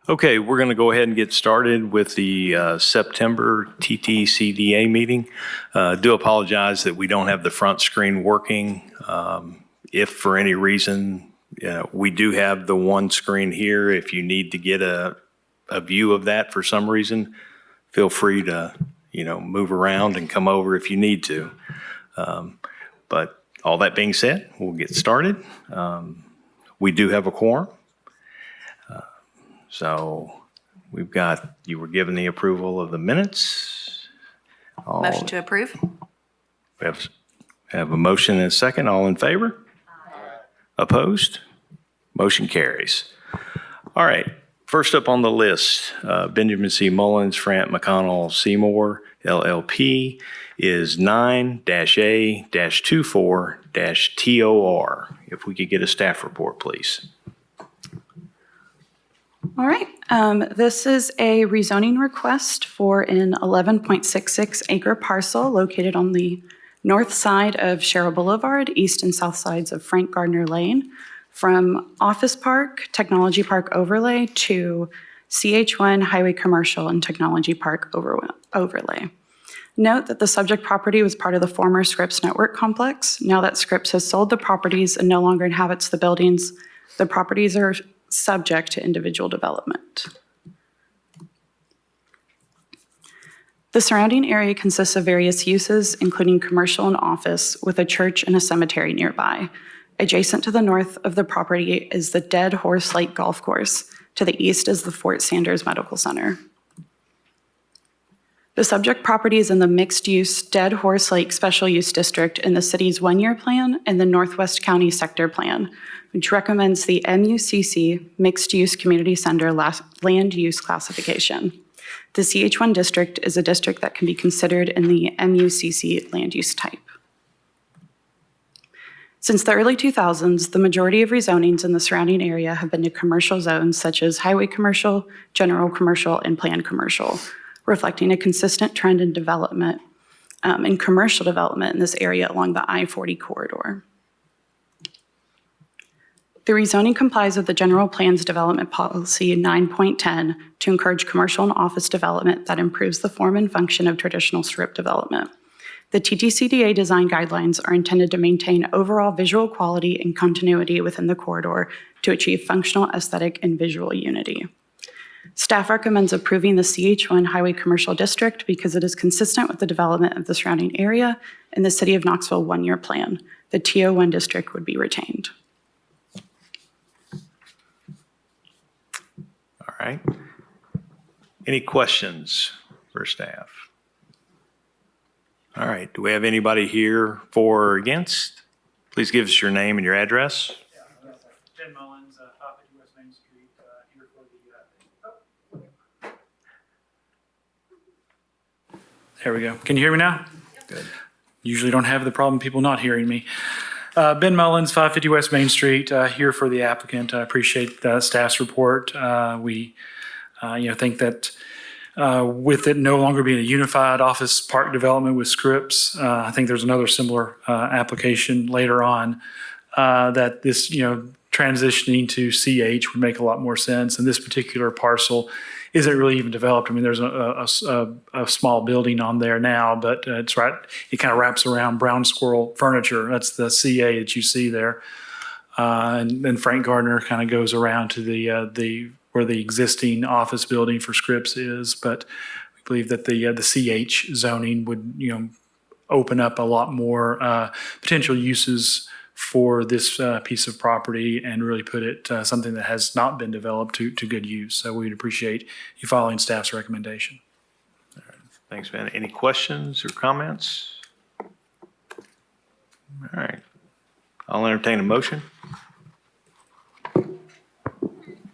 Okay, we're going to go ahead and get started with the September Ttcda meeting. Do apologize that we don't have the front screen working. If for any reason, we do have the one screen here. If you need to get a view of that for some reason, feel free to, move around and come over if you need to. But all that being said, we'll get started. We do have a quorum. So you were given the approval of the minutes. Motion to approve. We have a motion and a second. All in favor? Aye. Opposed? Motion carries. All right. First up on the list, Benjamin C. Mullins, Frant McConnell Seymour, LLP, is 9-A-24-TOR. If we could get a staff report, please. All right. This is a rezoning request for an 11.66 acre parcel located on the north side of Sherrill Boulevard, east and south sides of Frank Gardner Lane, from Office Park, Technology Park Overlay to CH1 Highway Commercial and Technology Park Overlay. Note that the subject property was part of the former Scripps Network complex. Now that Scripps has sold the properties and no longer inhabits the buildings, the properties are subject to individual development. The surrounding area consists of various uses, including commercial and office, with a church and a cemetery nearby. Adjacent to the north of the property is the Dead Horse Lake Golf Course. To the east is the Fort Sanders Medical Center. The subject property is in the mixed-use Dead Horse Lake Special Use District in the city's one-year plan and the Northwest County Sector Plan, which recommends the MUCC Mixed Use Community Center Land Use Classification. The CH1 district is a district that can be considered in the MUCC land use type. Since the early 2000s, the majority of rezonings in the surrounding area have been to commercial zones such as highway commercial, general commercial, and planned commercial, reflecting a consistent trend in development, in commercial development in this area along the I-40 corridor. The rezoning complies with the General Plan's Development Policy 9.10 to encourage commercial and office development that improves the form and function of traditional strip development. The Ttcda design guidelines are intended to maintain overall visual quality and continuity within the corridor to achieve functional, aesthetic, and visual unity. Staff recommends approving the CH1 Highway Commercial District because it is consistent with the development of the surrounding area and the City of Knoxville one-year plan. The TO1 district would be retained. All right. Any questions for staff? All right. Do we have anybody here for or against? Please give us your name and your address. Jen Mullins, 550 West Main Street, here for the. There we go. Can you hear me now? Good. Usually don't have the problem people not hearing me. Ben Mullins, 550 West Main Street, here for the applicant. I appreciate the staff's report. We think that with it no longer being a unified office park development with Scripps, I think there's another similar application later on that this, transitioning to CH would make a lot more sense. And this particular parcel isn't really even developed. I mean, there's a small building on there now, but it's right. It kind of wraps around Brown Squirrel Furniture. That's the CA that you see there, and then Frank Gardner kind of goes around to the where the existing office building for Scripps is. But we believe that the CH zoning would open up a lot more potential uses for this piece of property and really put it something that has not been developed to good use. So we'd appreciate you following staff's recommendation. All right. Thanks, Ben. Any questions or comments? All right. I'll entertain a motion.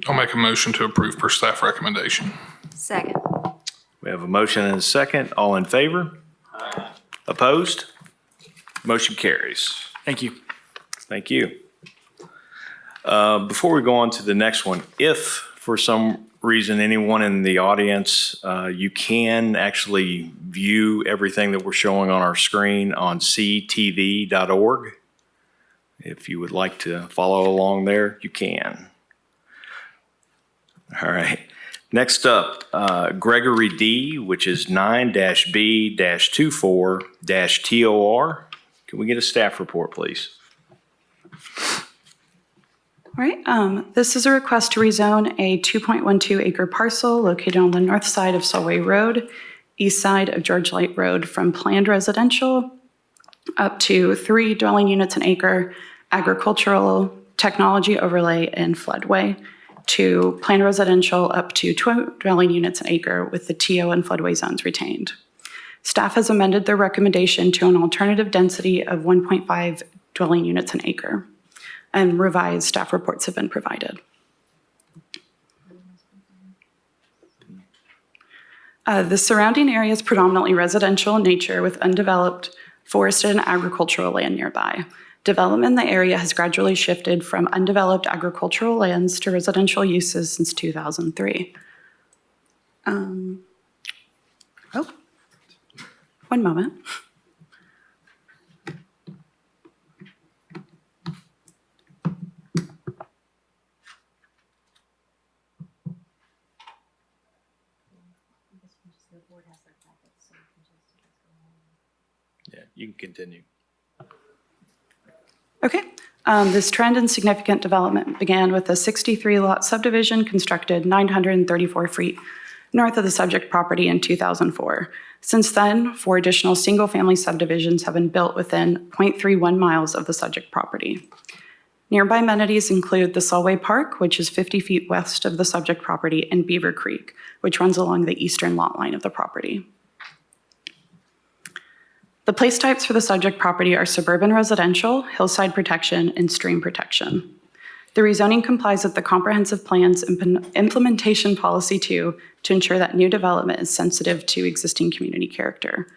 I'll make a motion to approve per staff recommendation. Second. We have a motion and a second. All in favor? Aye. Opposed? Motion carries. Thank you. Thank you. Before we go on to the next one, if for some reason anyone in the audience, you can actually view everything that we're showing on our screen on ctv.org. If you would like to follow along there, you can. All right. Next up, Gregory D., which is 9-B-24-TOR. Can we get a staff report, please? All right, this is a request to rezone a 2.12 acre parcel located on the north side of Solway Road, east side of George Light Road, from planned residential up to 3 dwelling units an acre, agricultural, technology overlay, and floodway, to planned residential up to 2 dwelling units an acre with the TO and floodway zones retained. Staff has amended their recommendation to an alternative density of 1.5 dwelling units an acre, and revised staff reports have been provided. The surrounding area is predominantly residential in nature with undeveloped forested and agricultural land nearby. Development in the area has gradually shifted from undeveloped agricultural lands to residential uses since 2003. One moment. Yeah, you can continue. Okay. This trend in significant development began with a 63-lot subdivision constructed 934 feet north of the subject property in 2004. Since then, 4 additional single-family subdivisions have been built within 0.31 miles of the subject property. Nearby amenities include the Solway Park, which is 50 feet west of the subject property, and Beaver Creek, which runs along the eastern lot line of the property. The place types for the subject property are suburban residential, hillside protection, and stream protection. The rezoning complies with the Comprehensive Plan's Implementation Policy 2 to ensure that new development is sensitive to existing community character.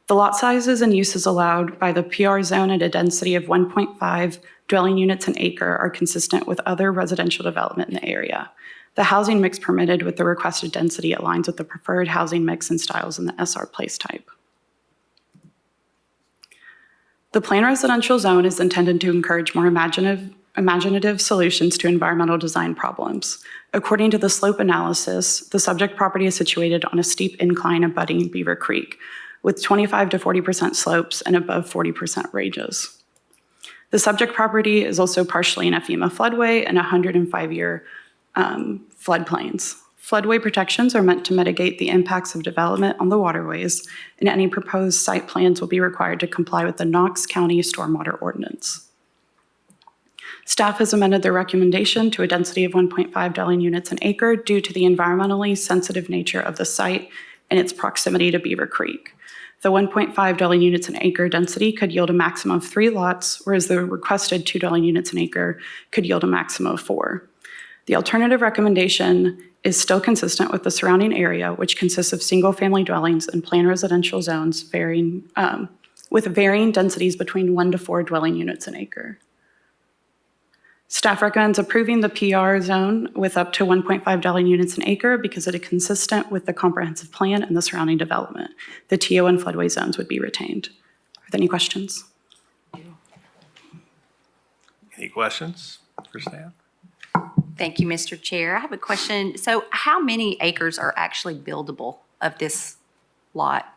The lot sizes and uses allowed by the PR zone at a density of 1.5 dwelling units an acre are consistent with other residential development in the area. The housing mix permitted with the requested density aligns with the preferred housing mix and styles in the SR place type. The planned residential zone is intended to encourage more imaginative solutions to environmental design problems. According to the slope analysis, the subject property is situated on a steep incline abutting Beaver Creek, with 25 to 40% slopes and above 40% ranges. The subject property is also partially in a FEMA floodway and 105-year floodplains. Floodway protections are meant to mitigate the impacts of development on the waterways, and any proposed site plans will be required to comply with the Knox County Stormwater Ordinance. Staff has amended their recommendation to a density of 1.5 dwelling units an acre due to the environmentally sensitive nature of the site and its proximity to Beaver Creek. The 1.5 dwelling units an acre density could yield a maximum of 3 lots, whereas the requested 2 dwelling units an acre could yield a maximum of 4. The alternative recommendation is still consistent with the surrounding area, which consists of single-family dwellings and planned residential zones with varying densities between 1 to 4 dwelling units an acre. Staff recommends approving the PR zone with up to 1.5 dwelling units an acre because it is consistent with the comprehensive plan and the surrounding development. The TO and floodway zones would be retained. Are there any questions? Any questions for staff? Thank you, Mr. Chair. I have a question. So how many acres are actually buildable of this lot?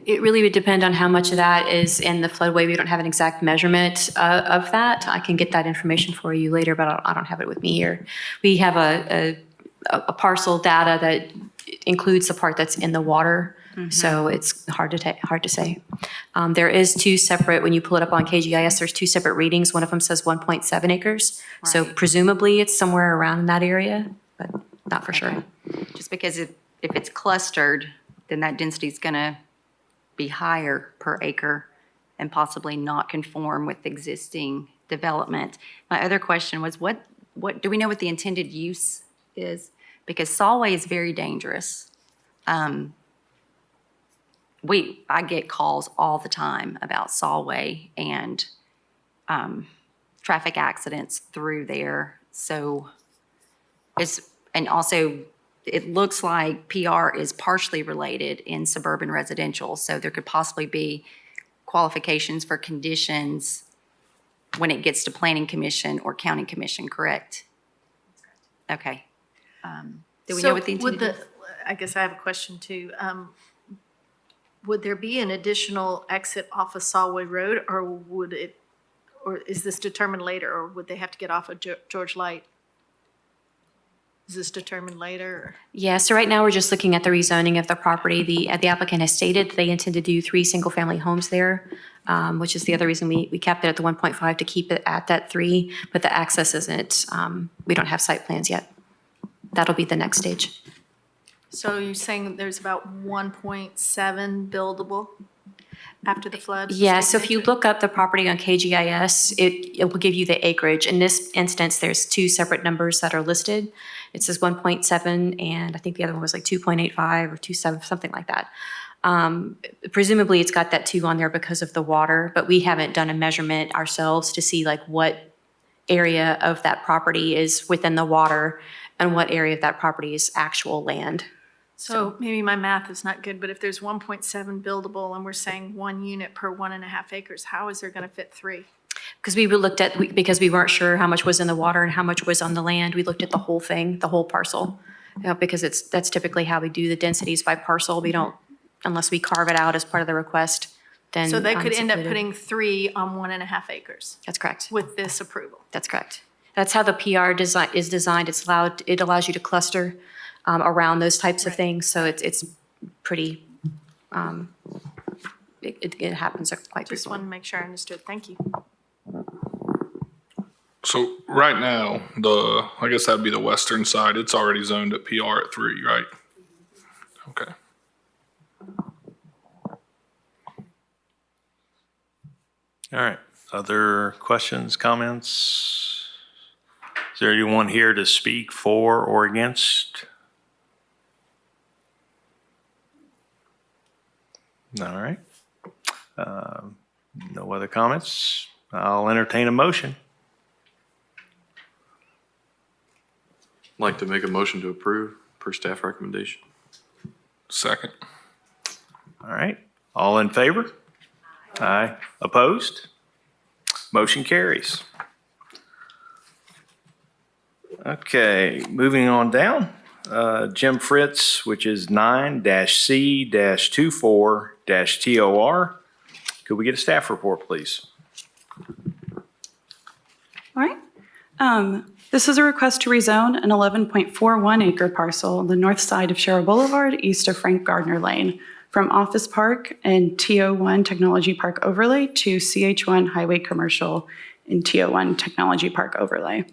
It really would depend on how much of that is in the floodway. We don't have an exact measurement of that. I can get that information for you later, but I don't have it with me here. We have a parcel data that includes the part that's in the water, so it's hard to say. There is 2 separate, when you pull it up on KGIS, there's 2 separate readings. One of them says 1.7 acres. So Right. presumably it's somewhere around in that area, but not for sure. Just because if it's clustered, then that density is going to be higher per acre and possibly not conform with existing development. My other question was, what do we know what the intended use is? Because Solway is very dangerous. I get calls all the time about Solway and traffic accidents through there. So and also it looks like PR is partially related in suburban residential. So there could possibly be qualifications for conditions when it gets to planning commission or county commission, correct? Okay. Do we know what the intended use? I guess I have a question too. Would there be an additional exit off of Solway Road, or is this determined later, or would they have to get off of George Light? Is this determined later? Or? Yeah, so right now we're just looking at the rezoning of the property. The applicant has stated they intend to do 3 single-family homes there, which is the other reason we kept it at the 1.5 to keep it at that 3, but the access isn't, we don't have site plans yet. That'll be the next stage. So you're saying there's about 1.7 buildable after the flood? Yeah, so if you look up the property on KGIS, it will give you the acreage. In this instance, there's 2 separate numbers that are listed. It says 1.7, and I think the other one was like 2.85 or 2.7, something like that. Presumably, it's got that 2 on there because of the water, but we haven't done a measurement ourselves to see like what area of that property is within the water and what area of that property is actual land. So maybe my math is not good, but if there's 1.7 buildable and we're saying 1 unit per 1.5 acres, how is there going to fit 3? Because because we weren't sure how much was in the water and how much was on the land, we looked at the whole thing, the whole parcel. Because that's typically how we do the densities by parcel. We don't, unless we carve it out as part of the request, then. So they could it's end up included. putting 3 on 1.5 acres That's correct. with this approval. That's correct. That's how the PR design is designed. It allows you to cluster around those types of Right. things. So it's pretty, it happens quite Just frequently. wanted to make sure I understood. Thank you. So right now, I guess that'd be the western side. It's already zoned at PR at 3, right? Okay. All right. Other questions, comments? Is there anyone here to speak for or against? All right. No other comments? I'll entertain a motion. I'd like to make a motion to approve per staff recommendation. Second. All right. All in favor? Aye. Opposed? Motion carries. Okay, moving on down. Jim Fritz, which is 9-C-24-TOR. Could we get a staff report, please? All right. This is a request to rezone an 11.41 acre parcel on the north side of Sherrill Boulevard, east of Frank Gardner Lane, from Office Park and TO1 Technology Park Overlay to CH1 Highway Commercial and TO1 Technology Park Overlay.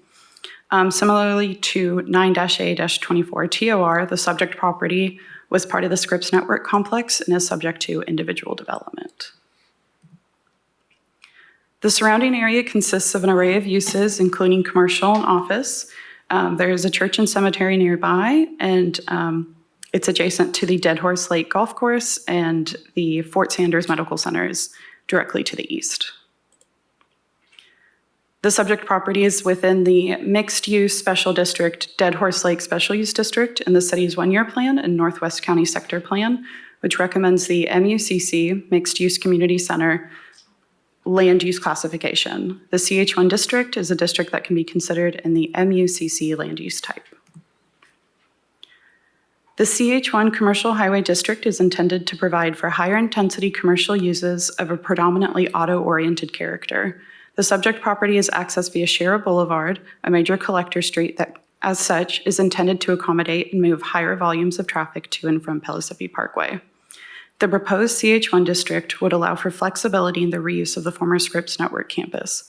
Similarly to 9-A-24 TOR, the subject property was part of the Scripps Network complex and is subject to individual development. The surrounding area consists of an array of uses, including commercial and office. There is a church and cemetery nearby, and it's adjacent to the Dead Horse Lake Golf Course, and the Fort Sanders Medical Center is directly to the east. The subject property is within the mixed-use special district, Dead Horse Lake Special Use District, in the city's one-year plan and Northwest County Sector Plan, which recommends the MUCC, Mixed Use Community Center, land use classification. The CH1 district is a district that can be considered in the MUCC land use type. The CH1 Commercial Highway District is intended to provide for higher intensity commercial uses of a predominantly auto-oriented character. The subject property is accessed via Sherrill Boulevard, a major collector street that, as such, is intended to accommodate and move higher volumes of traffic to and from Pellissippi Parkway. The proposed CH1 district would allow for flexibility in the reuse of the former Scripps Network campus.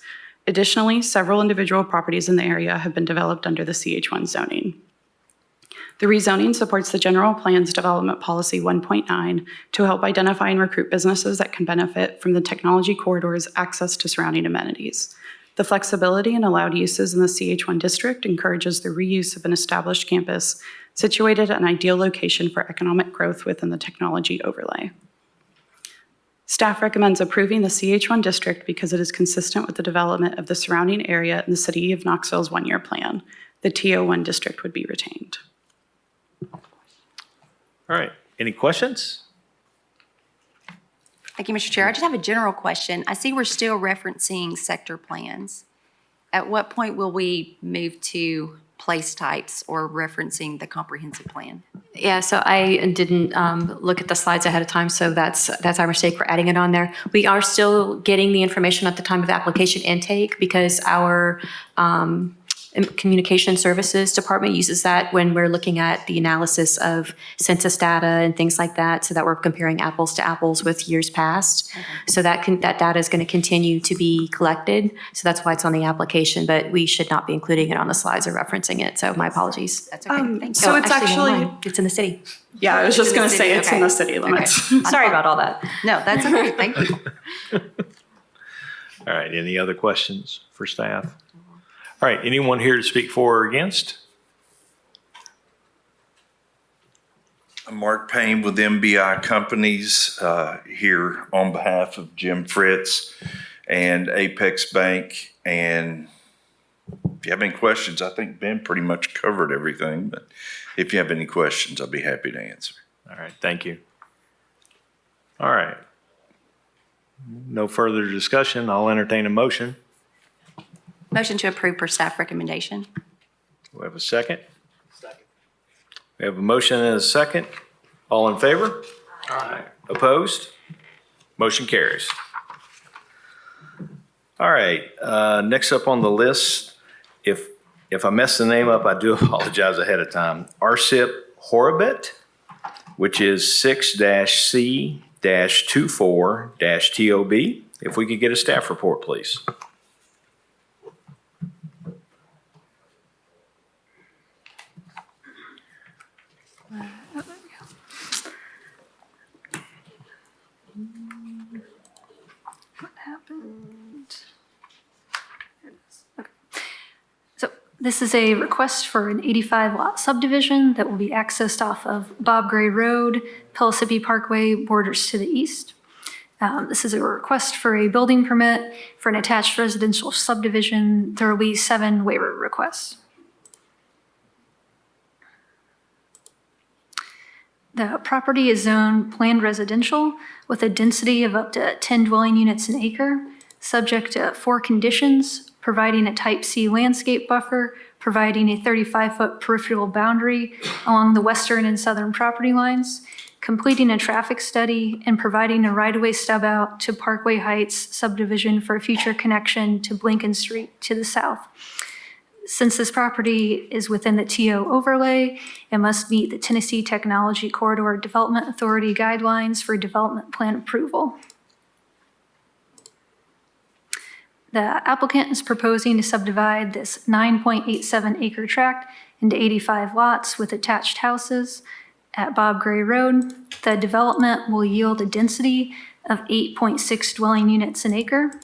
Additionally, several individual properties in the area have been developed under the CH1 zoning. The rezoning supports the General Plan's Development Policy 1.9 to help identify and recruit businesses that can benefit from the technology corridor's access to surrounding amenities. The flexibility and allowed uses in the CH1 district encourages the reuse of an established campus situated at an ideal location for economic growth within the technology overlay. Staff recommends approving the CH1 district because it is consistent with the development of the surrounding area in the City of Knoxville's one-year plan. The TO1 district would be retained. All right, any questions? Thank you, Mr. Chair. I just have a general question. I see we're still referencing sector plans. At what point will we move to place types or referencing the comprehensive plan? Yeah, so I didn't look at the slides ahead of time, so that's our mistake for adding it on there. We are still getting the information at the time of application intake because our communication services department uses that when we're looking at the analysis of census data and things like that, so that we're comparing apples to apples with years past. So that data is going to continue to be collected. So that's why it's on the application, but we should not be including it on the slides or referencing it. So my apologies. That's okay, thank you. So it's never actually, mind. It's in the city. yeah, I was just going to say it's in Okay. the city limits. Sorry about all that. No, that's okay, thank you. All right, any other questions for staff? All right, anyone here to speak for or against? I'm Mark Payne with MBI Companies, here on behalf of Jim Fritz and Apex Bank. And if you have any questions, I think Ben pretty much covered everything, but if you have any questions, I'll be happy to answer. All right, thank you. All right. No further discussion. I'll entertain a motion. Motion to approve per staff recommendation. We have a second? Second. We have a motion and a second. All in favor? Aye. Opposed? Motion carries. All right, next up on the list, if I mess the name up, I do apologize ahead of time. RCIP Horobet, which is 6-C-24-TOB. If we could get a staff report, please. So this is a request for an 85-lot subdivision that will be accessed off of Bob Gray Road, Pellissippi Parkway borders to the east. This is a request for a building permit for an attached residential subdivision. There will be 7 waiver requests. The property is zoned planned residential with a density of up to 10 dwelling units an acre, subject to 4 conditions: providing a type C landscape buffer, providing a 35-foot peripheral boundary along the western and southern property lines, completing a traffic study, and providing a right-of-way stub out to Parkway Heights subdivision for a future connection to Blinken Street to the south. Since this property is within the TO overlay, it must meet the Tennessee Technology Corridor Development Authority guidelines for development plan approval. The applicant is proposing to subdivide this 9.87 acre tract into 85 lots with attached houses at Bob Gray Road. The development will yield a density of 8.6 dwelling units an acre.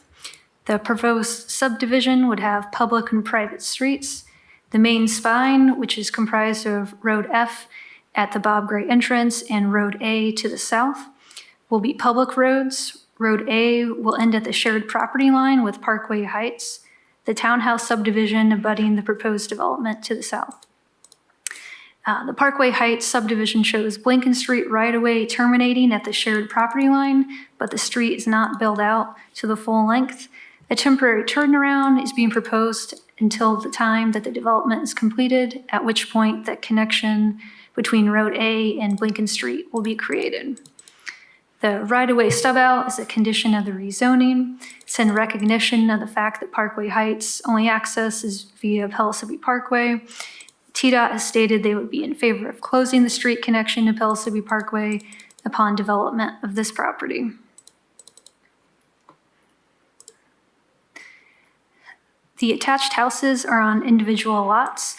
The proposed subdivision would have public and private streets. The main spine, which is comprised of Road F at the Bob Gray entrance and Road A to the south, will be public roads. Road A will end at the shared property line with Parkway Heights, the townhouse subdivision abutting the proposed development to the south. The Parkway Heights subdivision shows Blinken Street right-of-way terminating at the shared property line, but the street is not built out to the full length. A temporary turnaround is being proposed until the time that the development is completed, at which point the connection between Road A and Blinken Street will be created. The right-of-way stub-out is a condition of the rezoning. It's in recognition of the fact that Parkway Heights only access is via Pellissippi Parkway. TDOT has stated they would be in favor of closing the street connection to Pellissippi Parkway upon development of this property. The attached houses are on individual lots,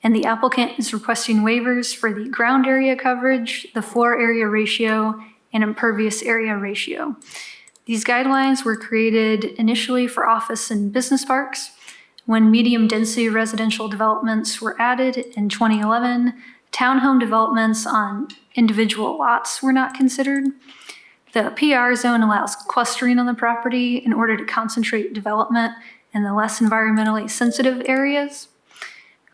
and the applicant is requesting waivers for the ground area coverage, the floor area ratio, and impervious area ratio. These guidelines were created initially for office and business parks. When medium-density residential developments were added in 2011, townhome developments on individual lots were not considered. The PR zone allows clustering on the property in order to concentrate development in the less environmentally sensitive areas.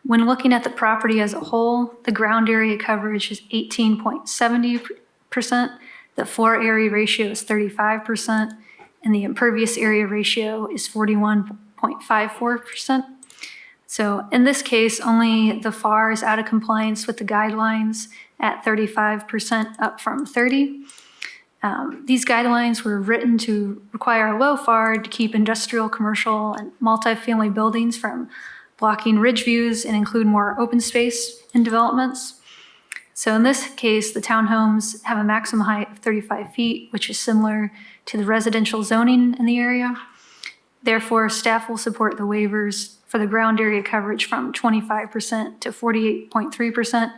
When looking at the property as a whole, the ground area coverage is 18.70%, the floor area ratio is 35%, and the impervious area ratio is 41.54%. So in this case, only the FAR is out of compliance with the guidelines at 35% up from 30. These guidelines were written to require a low FAR to keep industrial, commercial, and multifamily buildings from blocking ridge views and include more open space in developments. So in this case, the townhomes have a maximum height of 35 feet, which is similar to the residential zoning in the area. Therefore, staff will support the waivers for the ground area coverage from 25% to 48.3%,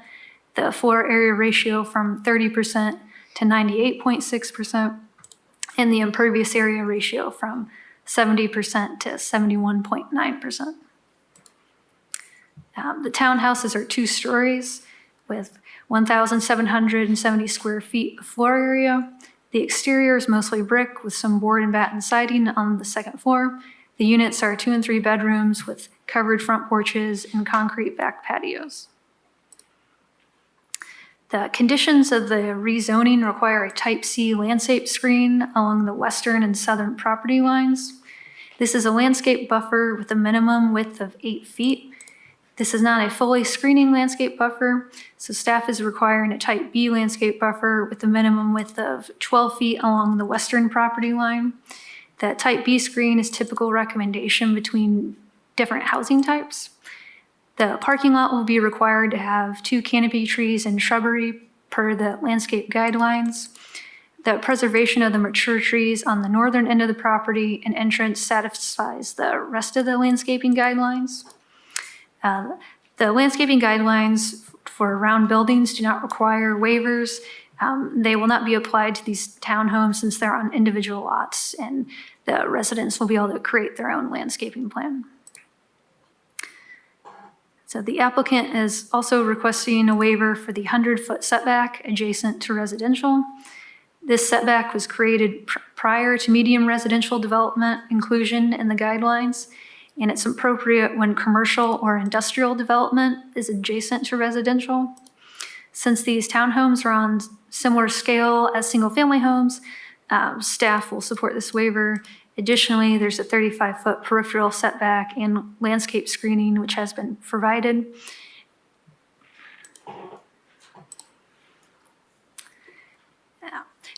the floor area ratio from 30% to 98.6%, and the impervious area ratio from 70% to 71.9%. The townhouses are 2 stories with 1,770 square feet of floor area. The exterior is mostly brick with some board and batten siding on the second floor. The units are 2 and 3 bedrooms with covered front porches and concrete back patios. The conditions of the rezoning require a Type C landscape screen along the western and southern property lines. This is a landscape buffer with a minimum width of 8 feet. This is not a fully screening landscape buffer, so staff is requiring a Type B landscape buffer with a minimum width of 12 feet along the western property line. That Type B screen is typical recommendation between different housing types. The parking lot will be required to have 2 canopy trees and shrubbery per the landscape guidelines. The preservation of the mature trees on the northern end of the property and entrance satisfies the rest of the landscaping guidelines. The landscaping guidelines for round buildings do not require waivers. They will not be applied to these townhomes since they're on individual lots, and the residents will be able to create their own landscaping plan. So the applicant is also requesting a waiver for the 100-foot setback adjacent to residential. This setback was created prior to medium residential development inclusion in the guidelines, and it's appropriate when commercial or industrial development is adjacent to residential. Since these townhomes are on similar scale as single-family homes, staff will support this waiver. Additionally, there's a 35-foot peripheral setback and landscape screening which has been provided.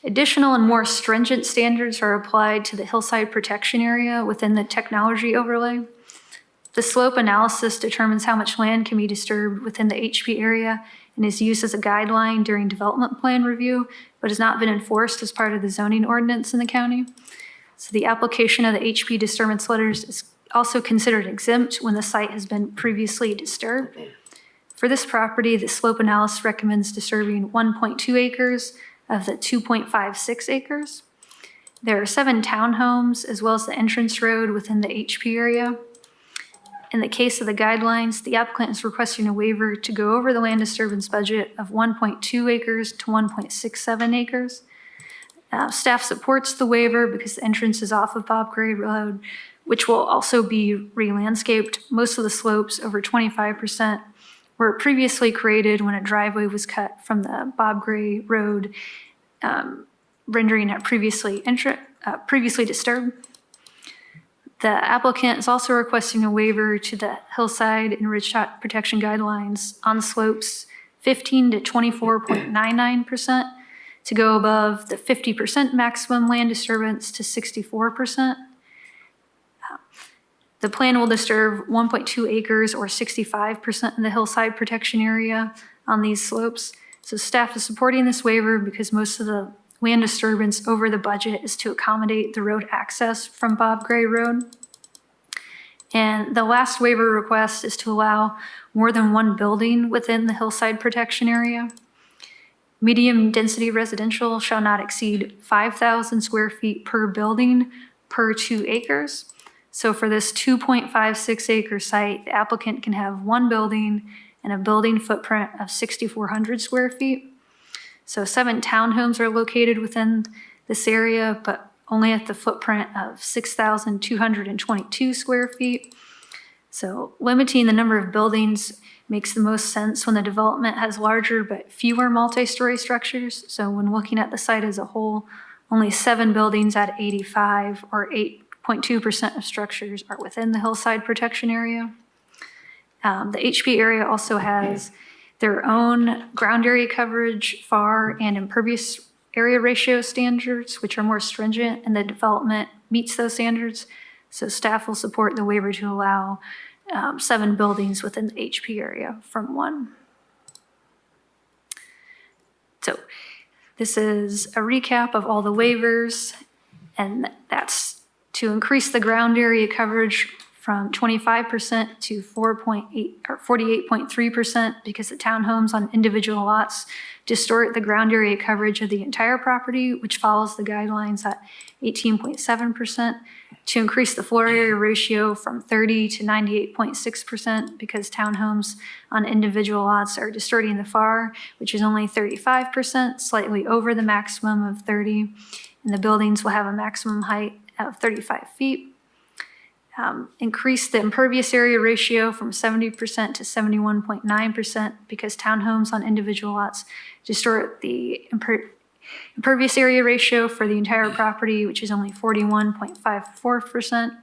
Additional and more stringent standards are applied to the hillside protection area within the technology overlay. The slope analysis determines how much land can be disturbed within the HP area and is used as a guideline during development plan review, but has not been enforced as part of the zoning ordinance in the county. So the application of the HP disturbance letters is also considered exempt when the site has been previously disturbed. For this property, the slope analysis recommends disturbing 1.2 acres of the 2.56 acres. There are 7 townhomes as well as the entrance road within the HP area. In the case of the guidelines, the applicant is requesting a waiver to go over the land disturbance budget of 1.2 acres to 1.67 acres. Staff supports the waiver because the entrance is off of Bob Gray Road, which will also be re-landscaped. Most of the slopes, over 25%, were previously created when a driveway was cut from the Bob Gray Road, rendering it previously disturbed. The applicant is also requesting a waiver to the hillside and ridgetop protection guidelines on slopes 15 to 24.99% to go above the 50% maximum land disturbance to 64%. The plan will disturb 1.2 acres or 65% of the hillside protection area on these slopes. So staff is supporting this waiver because most of the land disturbance over the budget is to accommodate the road access from Bob Gray Road. And the last waiver request is to allow more than 1 building within the hillside protection area. Medium density residential shall not exceed 5,000 square feet per building per 2 acres. So for this 2.56 acre site, the applicant can have 1 building and a building footprint of 6,400 square feet. So 7 townhomes are located within this area, but only at the footprint of 6,222 square feet. So limiting the number of buildings makes the most sense when the development has larger but fewer multi-story structures. So when looking at the site as a whole, only 7 buildings out of 85 or 8.2% of structures are within the hillside protection area. The HP area also has their own ground area coverage, FAR, and impervious area ratio standards, which are more stringent, and the development meets those standards. So staff will support the waiver to allow 7 buildings within the HP area from 1. So this is a recap of all the waivers, and that's to increase the ground area coverage from 25% to 4.8 or 48.3% because the townhomes on individual lots distort the ground area coverage of the entire property, which follows the guidelines at 18.7%. To increase the floor area ratio from 30 to 98.6% because townhomes on individual lots are distorting the FAR, which is only 35%, slightly over the maximum of 30. And the buildings will have a maximum height of 35 feet. Increase the impervious area ratio from 70% to 71.9% because townhomes on individual lots distort the impervious area ratio for the entire property, which is only 41.54%.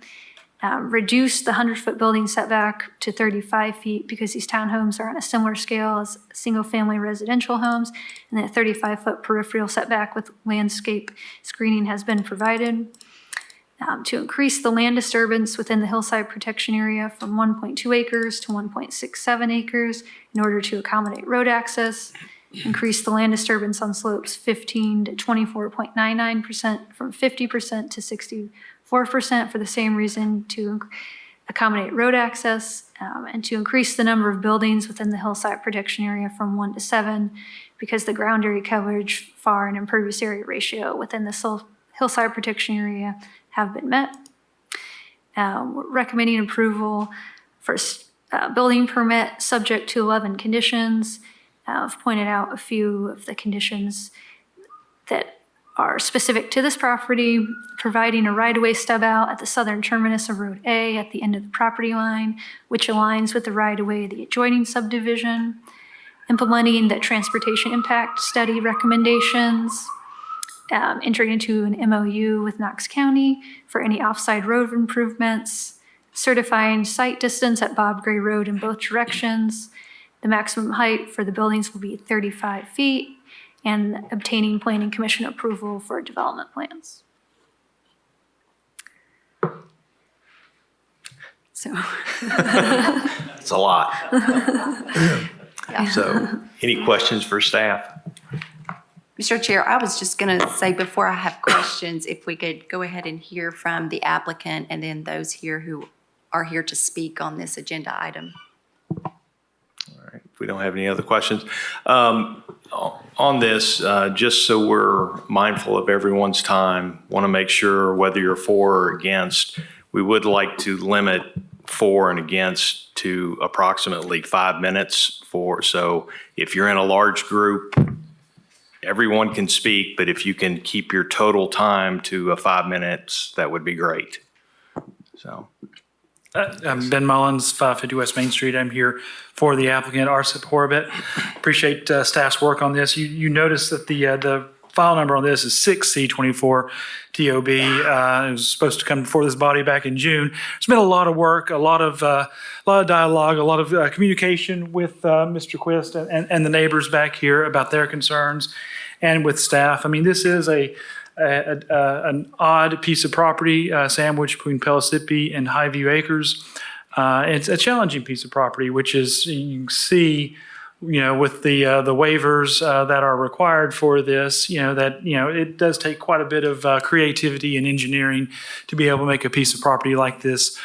Reduce the 100-foot building setback to 35 feet because these townhomes are on a similar scale as single-family residential homes, and that 35-foot peripheral setback with landscape screening has been provided. To increase the land disturbance within the hillside protection area from 1.2 acres to 1.67 acres in order to accommodate road access. Increase the land disturbance on slopes 15 to 24.99% from 50% to 64% for the same reason, to accommodate road access, and to increase the number of buildings within the hillside protection area from 1 to 7 because the ground area coverage, FAR, and impervious area ratio within the hillside protection area have been met. We're recommending approval for building permit subject to 11 conditions. I've pointed out a few of the conditions that are specific to this property: providing a right-of-way stub out at the southern terminus of Road A at the end of the property line, which aligns with the right-of-way of the adjoining subdivision, implementing the transportation impact study recommendations, entering into an MOU with Knox County for any offside road improvements, certifying site distance at Bob Gray Road in both directions. The maximum height for the buildings will be 35 feet, and obtaining planning commission approval for development plans. So. It's a lot. So, any questions for staff? Mr. Chair, I was just going to say before I have questions, if we could go ahead and hear from the applicant and then those here who are here to speak on this agenda item. If we don't have any other questions. On this, just so we're mindful of everyone's time, want to make sure whether you're for or against, we would like to limit for and against to approximately 5 minutes so if you're in a large group, everyone can speak, but if you can keep your total time to 5 minutes, that would be great. So. I'm Ben Mullins, 550 West Main Street. I'm here for the applicant, Arsit Horvit. Appreciate staff's work on this. You notice that the file number on this is 6C24 TOB. It was supposed to come before this body back in June. There's been a lot of work, a lot of dialogue, a lot of communication with Mr. Quist and the neighbors back here about their concerns, and with staff. I mean, this is an odd piece of property sandwiched between Pellissippi and Highview Acres. It's a challenging piece of property, which is, you can see, with the waivers that are required for this, that it does take quite a bit of creativity and engineering to be able to make a piece of property like this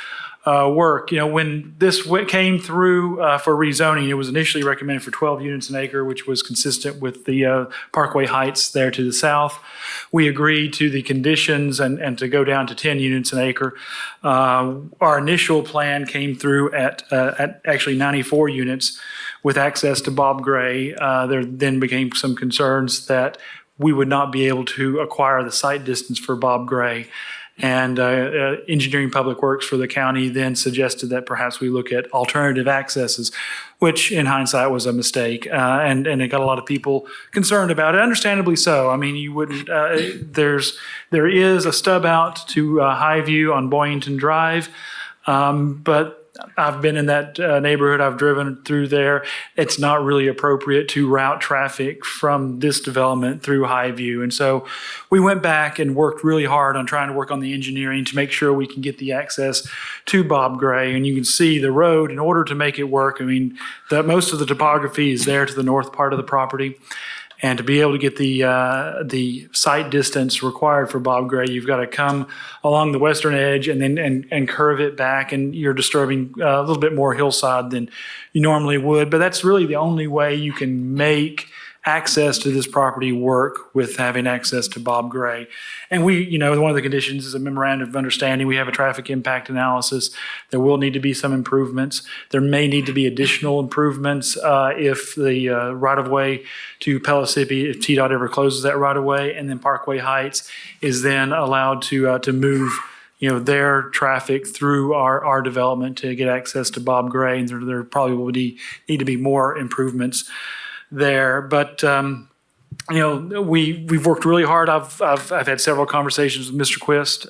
work. When this came through for rezoning, it was initially recommended for 12 units an acre, which was consistent with the Parkway Heights there to the south. We agreed to the conditions and to go down to 10 units an acre. Our initial plan came through at actually 94 units with access to Bob Gray. There then became some concerns that we would not be able to acquire the site distance for Bob Gray. And Engineering Public Works for the county then suggested that perhaps we look at alternative accesses, which in hindsight was a mistake. And it got a lot of people concerned about it, understandably so. I mean, you wouldn't, there is a stub out to Highview on Boynton Drive, but I've been in that neighborhood. I've driven through there. It's not really appropriate to route traffic from this development through Highview. And so we went back and worked really hard on trying to work on the engineering to make sure we can get the access to Bob Gray. And you can see the road, in order to make it work, I mean, most of the topography is there to the north part of the property. And to be able to get the site distance required for Bob Gray, you've got to come along the western edge and then and curve it back, and you're disturbing a little bit more hillside than you normally would. But that's really the only way you can make access to this property work with having access to Bob Gray. And we, one of the conditions is a memorandum of understanding. We have a traffic impact analysis. There will need to be some improvements. There may need to be additional improvements if the right-of-way to Pellissippi, if TDOT ever closes that right-of-way, and then Parkway Heights is then allowed to move their traffic through our development to get access to Bob Gray. And there probably will need to be more improvements there. But we've worked really hard. I've had several conversations with Mr. Quist.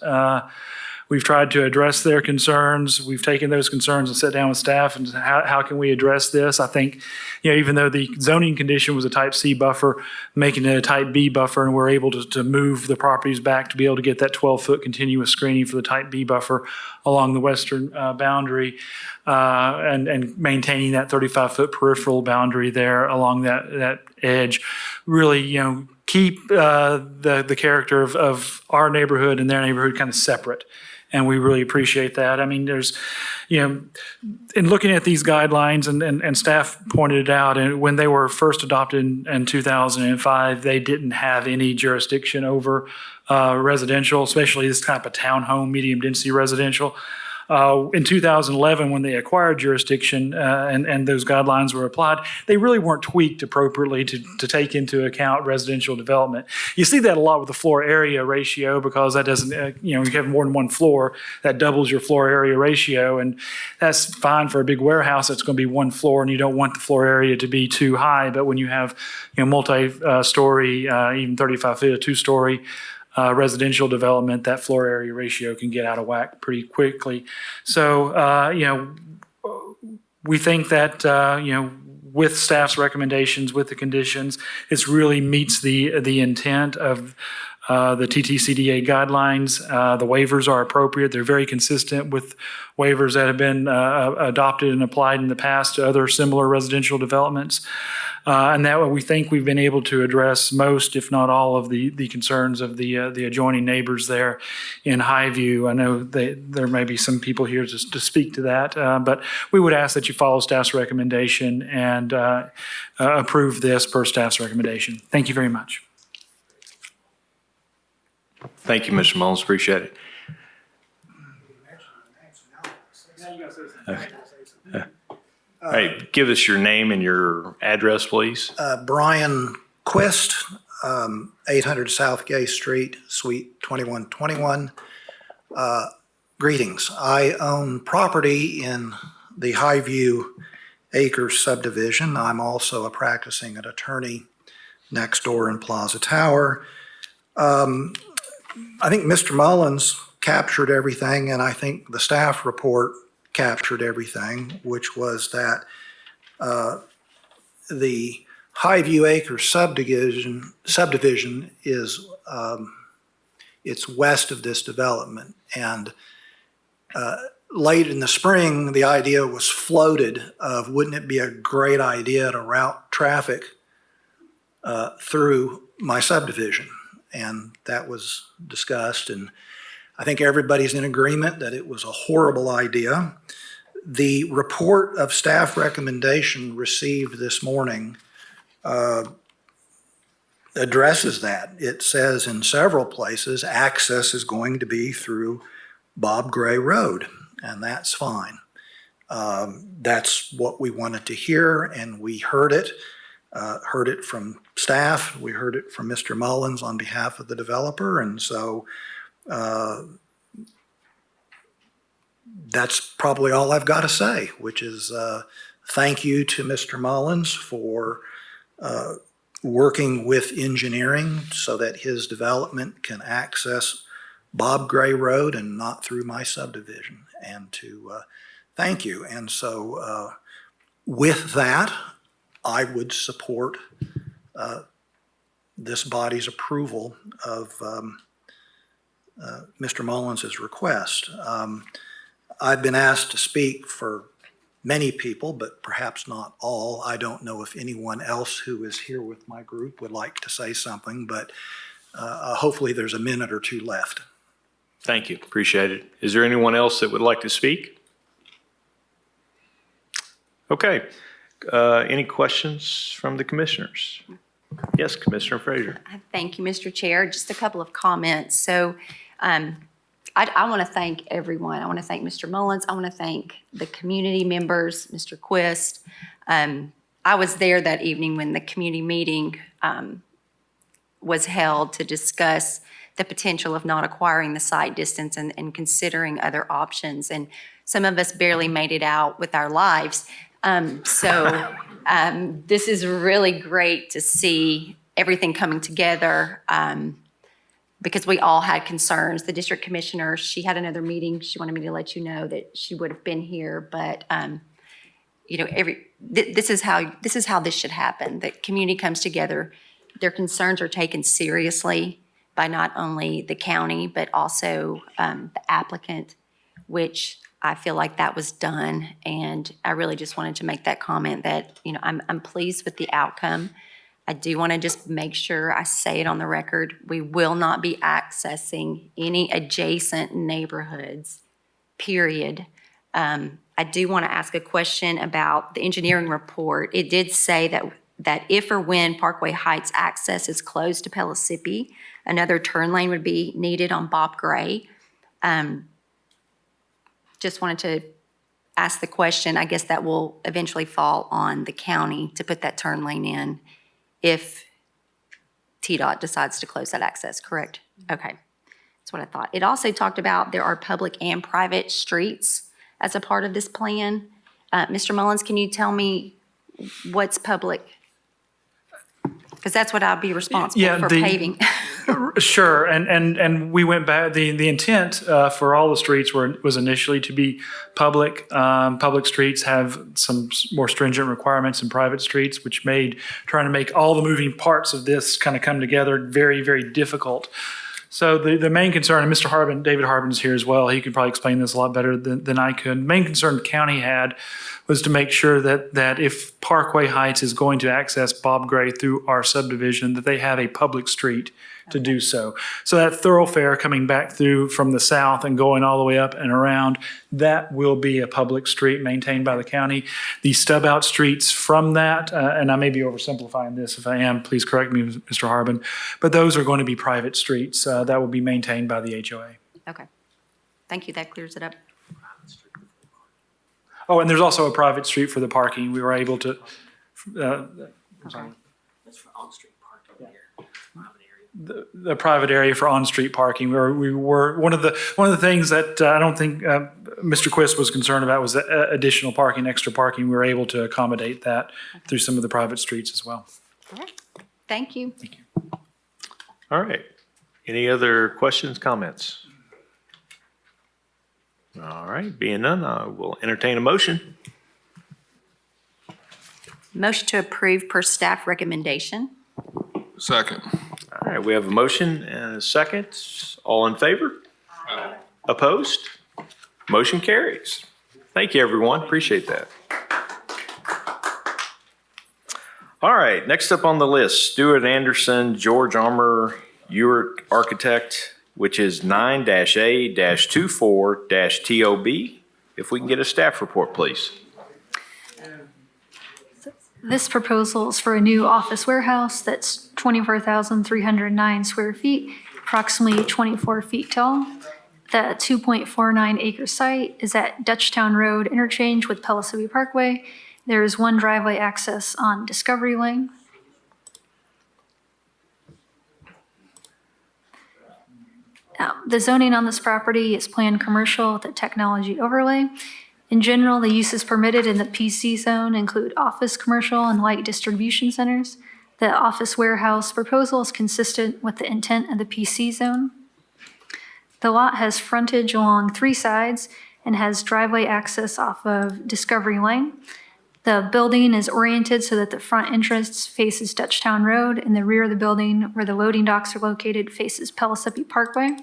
We've tried to address their concerns. We've taken those concerns and sat down with staff and how can we address this? I think, even though the zoning condition was a type C buffer, making it a type B buffer, and we're able to move the properties back to be able to get that 12-foot continuous screening for the type B buffer along the western boundary, and maintaining that 35-foot peripheral boundary there along that edge, really, keep the character of our neighborhood and their neighborhood kind of separate. And we really appreciate that. I mean, there's, in looking at these guidelines, and staff pointed it out, and when they were first adopted in 2005, they didn't have any jurisdiction over residential, especially this type of townhome, medium density residential. In 2011, when they acquired jurisdiction and those guidelines were applied, they really weren't tweaked appropriately to take into account residential development. You see that a lot with the floor area ratio, because that doesn't, you have more than one floor, that doubles your floor area ratio, and that's fine for a big warehouse. It's going to be one floor, and you don't want the floor area to be too high. But when you have, multi-story, even 35 feet, a two-story, residential development, that floor area ratio can get out of whack pretty quickly. So, we think that, with staff's recommendations, with the conditions, it really meets the intent of the Ttcda guidelines. The waivers are appropriate. They're very consistent with waivers that have been adopted and applied in the past to other similar residential developments. And that way we think we've been able to address most, if not all, of the concerns of the adjoining neighbors there in Highview. I know there may be some people here to speak to that, but we would ask that you follow staff's recommendation and approve this per staff's recommendation. Thank you very much. Thank you, Mr. Mullins. Appreciate it. Okay. All right, give us your name and your address, please. Brian Quist, 800 South Gay Street, Suite 2121. Greetings. I own property in the Highview Acres subdivision. I'm also a practicing attorney next door in Plaza Tower. I think Mr. Mullins captured everything, and I think the staff report captured everything, which was that the Highview Acres subdivision is it's west of this development, and late in the spring the idea was floated of wouldn't it be a great idea to route traffic through my subdivision, and that was discussed, and I think everybody's in agreement that it was a horrible idea. The report of staff recommendation received this morning addresses that. It says in several places access is going to be through Bob Gray Road, and that's fine. That's what we wanted to hear, and we heard it from staff. We heard it from Mr. Mullins on behalf of the developer, and so that's probably all I've got to say, which is thank you to Mr. Mullins for working with engineering so that his development can access Bob Gray Road and not through my subdivision, and to thank you. And so with that, I would support this body's approval of Mr. Mullins' request. I've been asked to speak for many people, but perhaps not all. I don't know if anyone else who is here with my group would like to say something, but hopefully there's a minute or two left. Thank you. Appreciate it. Is there anyone else that would like to speak? Okay. Any questions from the commissioners? Yes, Commissioner Frazier. Thank you, Mr. Chair. Just a couple of comments. So I want to thank everyone. I want to thank Mr. Mullins. I want to thank the community members, Mr. Quist. I was there that evening when the community meeting was held to discuss the potential of not acquiring the site distance and considering other options. And some of us barely made it out with our lives. This is really great to see everything coming together because we all had concerns. The district commissioner, she had another meeting. She wanted me to let you know that she would have been here, but this is how this should happen. The community comes together. Their concerns are taken seriously by not only the county, but also the applicant, which I feel like that was done. And I really just wanted to make that comment that, I'm pleased with the outcome. I do want to just make sure I say it on the record. We will not be accessing any adjacent neighborhoods, period. I do want to ask a question about the engineering report. It did say that if or when Parkway Heights access is closed to Pellissippi, another turn lane would be needed on Bob Gray. Just wanted to ask the question. I guess that will eventually fall on the county to put that turn lane in if TDOT decides to close that access, correct? Okay, that's what I thought. It also talked about there are public and private streets as a part of this plan. Mr. Mullins, can you tell me what's public? Because that's what I'll be responsible for paving. Sure, and we went back, the intent for all the streets was initially to be public. Public streets have some more stringent requirements than private streets, which made trying to make all the moving parts of this kind of come together very, very difficult. So the main concern, and Mr. Harbin, David Harbin is here as well, he could probably explain this a lot better than I could. The main concern the county had was to make sure that if Parkway Heights is going to access Bob Gray through our subdivision, that they have a public street to do so. So that thoroughfare coming back through from the south and going all the way up and around, that will be a public street maintained by the county. The stub out streets from that, and I may be oversimplifying this, if I am, please correct me, Mr. Harbin, but those are going to be private streets that will be maintained by the HOA. Okay, thank you, that clears it up. Oh, and there's also a private street for the parking. We were able to, Okay. That's for on-street parking here. the private area for on-street parking. We were one of the things that I don't think Mr. Quist was concerned about was additional parking, extra parking. We were able to accommodate that through some of the private streets as well. All right, thank you. Thank you. All right. Any other questions, comments? All right, being none, I will entertain a motion. Motion to approve per staff recommendation. Second. All right, we have a motion and a second. All in favor? Opposed? Motion carries. Thank you, everyone. Appreciate that. All right, next up on the list, Stuart Anderson, George Armour, Ewart Architect, which is 9-A-24-TOB. If we can get a staff report, please. This proposal is for a new office warehouse that's 24,309 square feet, approximately 24 feet tall. The 2.49 acre site is at Dutchtown Road interchange with Pellissippi Parkway. There is one driveway access on Discovery Lane. The zoning on this property is planned commercial with a technology overlay. In general, the uses permitted in the PC zone include office, commercial, and light distribution centers. The office warehouse proposal is consistent with the intent of the PC zone. The lot has frontage along 3 sides and has driveway access off of Discovery Lane. The building is oriented so that the front entrance faces Dutchtown Road, and the rear of the building, where the loading docks are located, faces Pellissippi Parkway.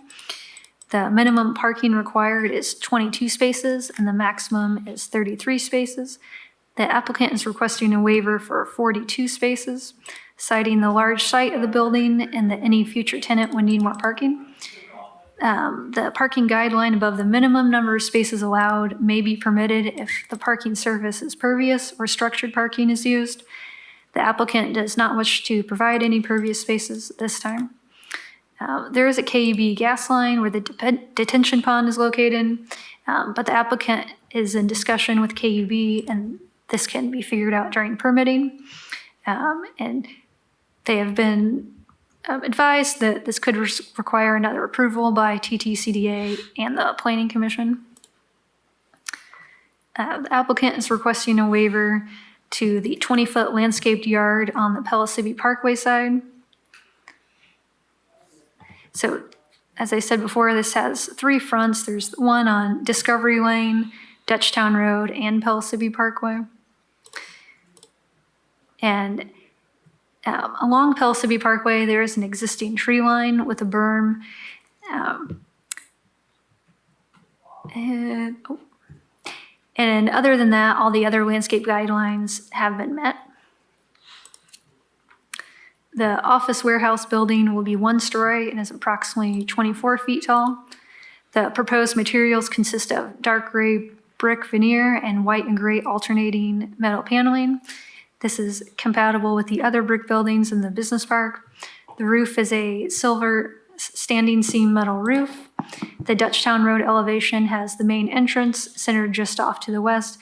The minimum parking required is 22 spaces, and the maximum is 33 spaces. The applicant is requesting a waiver for 42 spaces, citing the large site of the building and that any future tenant would need more parking. The parking guideline above the minimum number of spaces allowed may be permitted if the parking surface is pervious or structured parking is used. The applicant does not wish to provide any pervious spaces at this time. There is a KUB gas line where the detention pond is located, but the applicant is in discussion with KUB, and this can be figured out during permitting. And they have been advised that this could require another approval by Ttcda and the Planning Commission. The applicant is requesting a waiver to the 20-foot landscaped yard on the Pellissippi Parkway side. So, as I said before, this has 3 fronts. There's one on Discovery Lane, Dutchtown Road, and Pellissippi Parkway. And along Pellissippi Parkway, there is an existing tree line with a berm. And other than that, all the other landscape guidelines have been met. The office warehouse building will be 1 story and is approximately 24 feet tall. The proposed materials consist of dark gray brick veneer and white and gray alternating metal paneling. This is compatible with the other brick buildings in the business park. The roof is a silver standing seam metal roof. The Dutchtown Road elevation has the main entrance centered just off to the west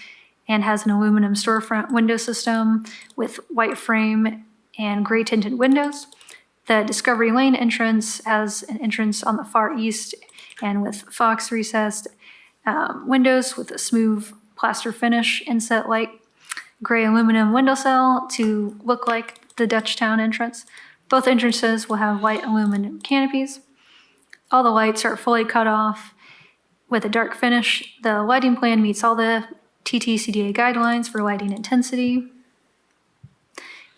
and has an aluminum storefront window system with white frame and gray tinted windows. The Discovery Lane entrance has an entrance on the far east and with Fox recessed windows with a smooth plaster finish inset light gray aluminum window sill to look like the Dutchtown entrance. Both entrances will have white aluminum canopies. All the lights are fully cut off with a dark finish. The lighting plan meets all the Ttcda guidelines for lighting intensity.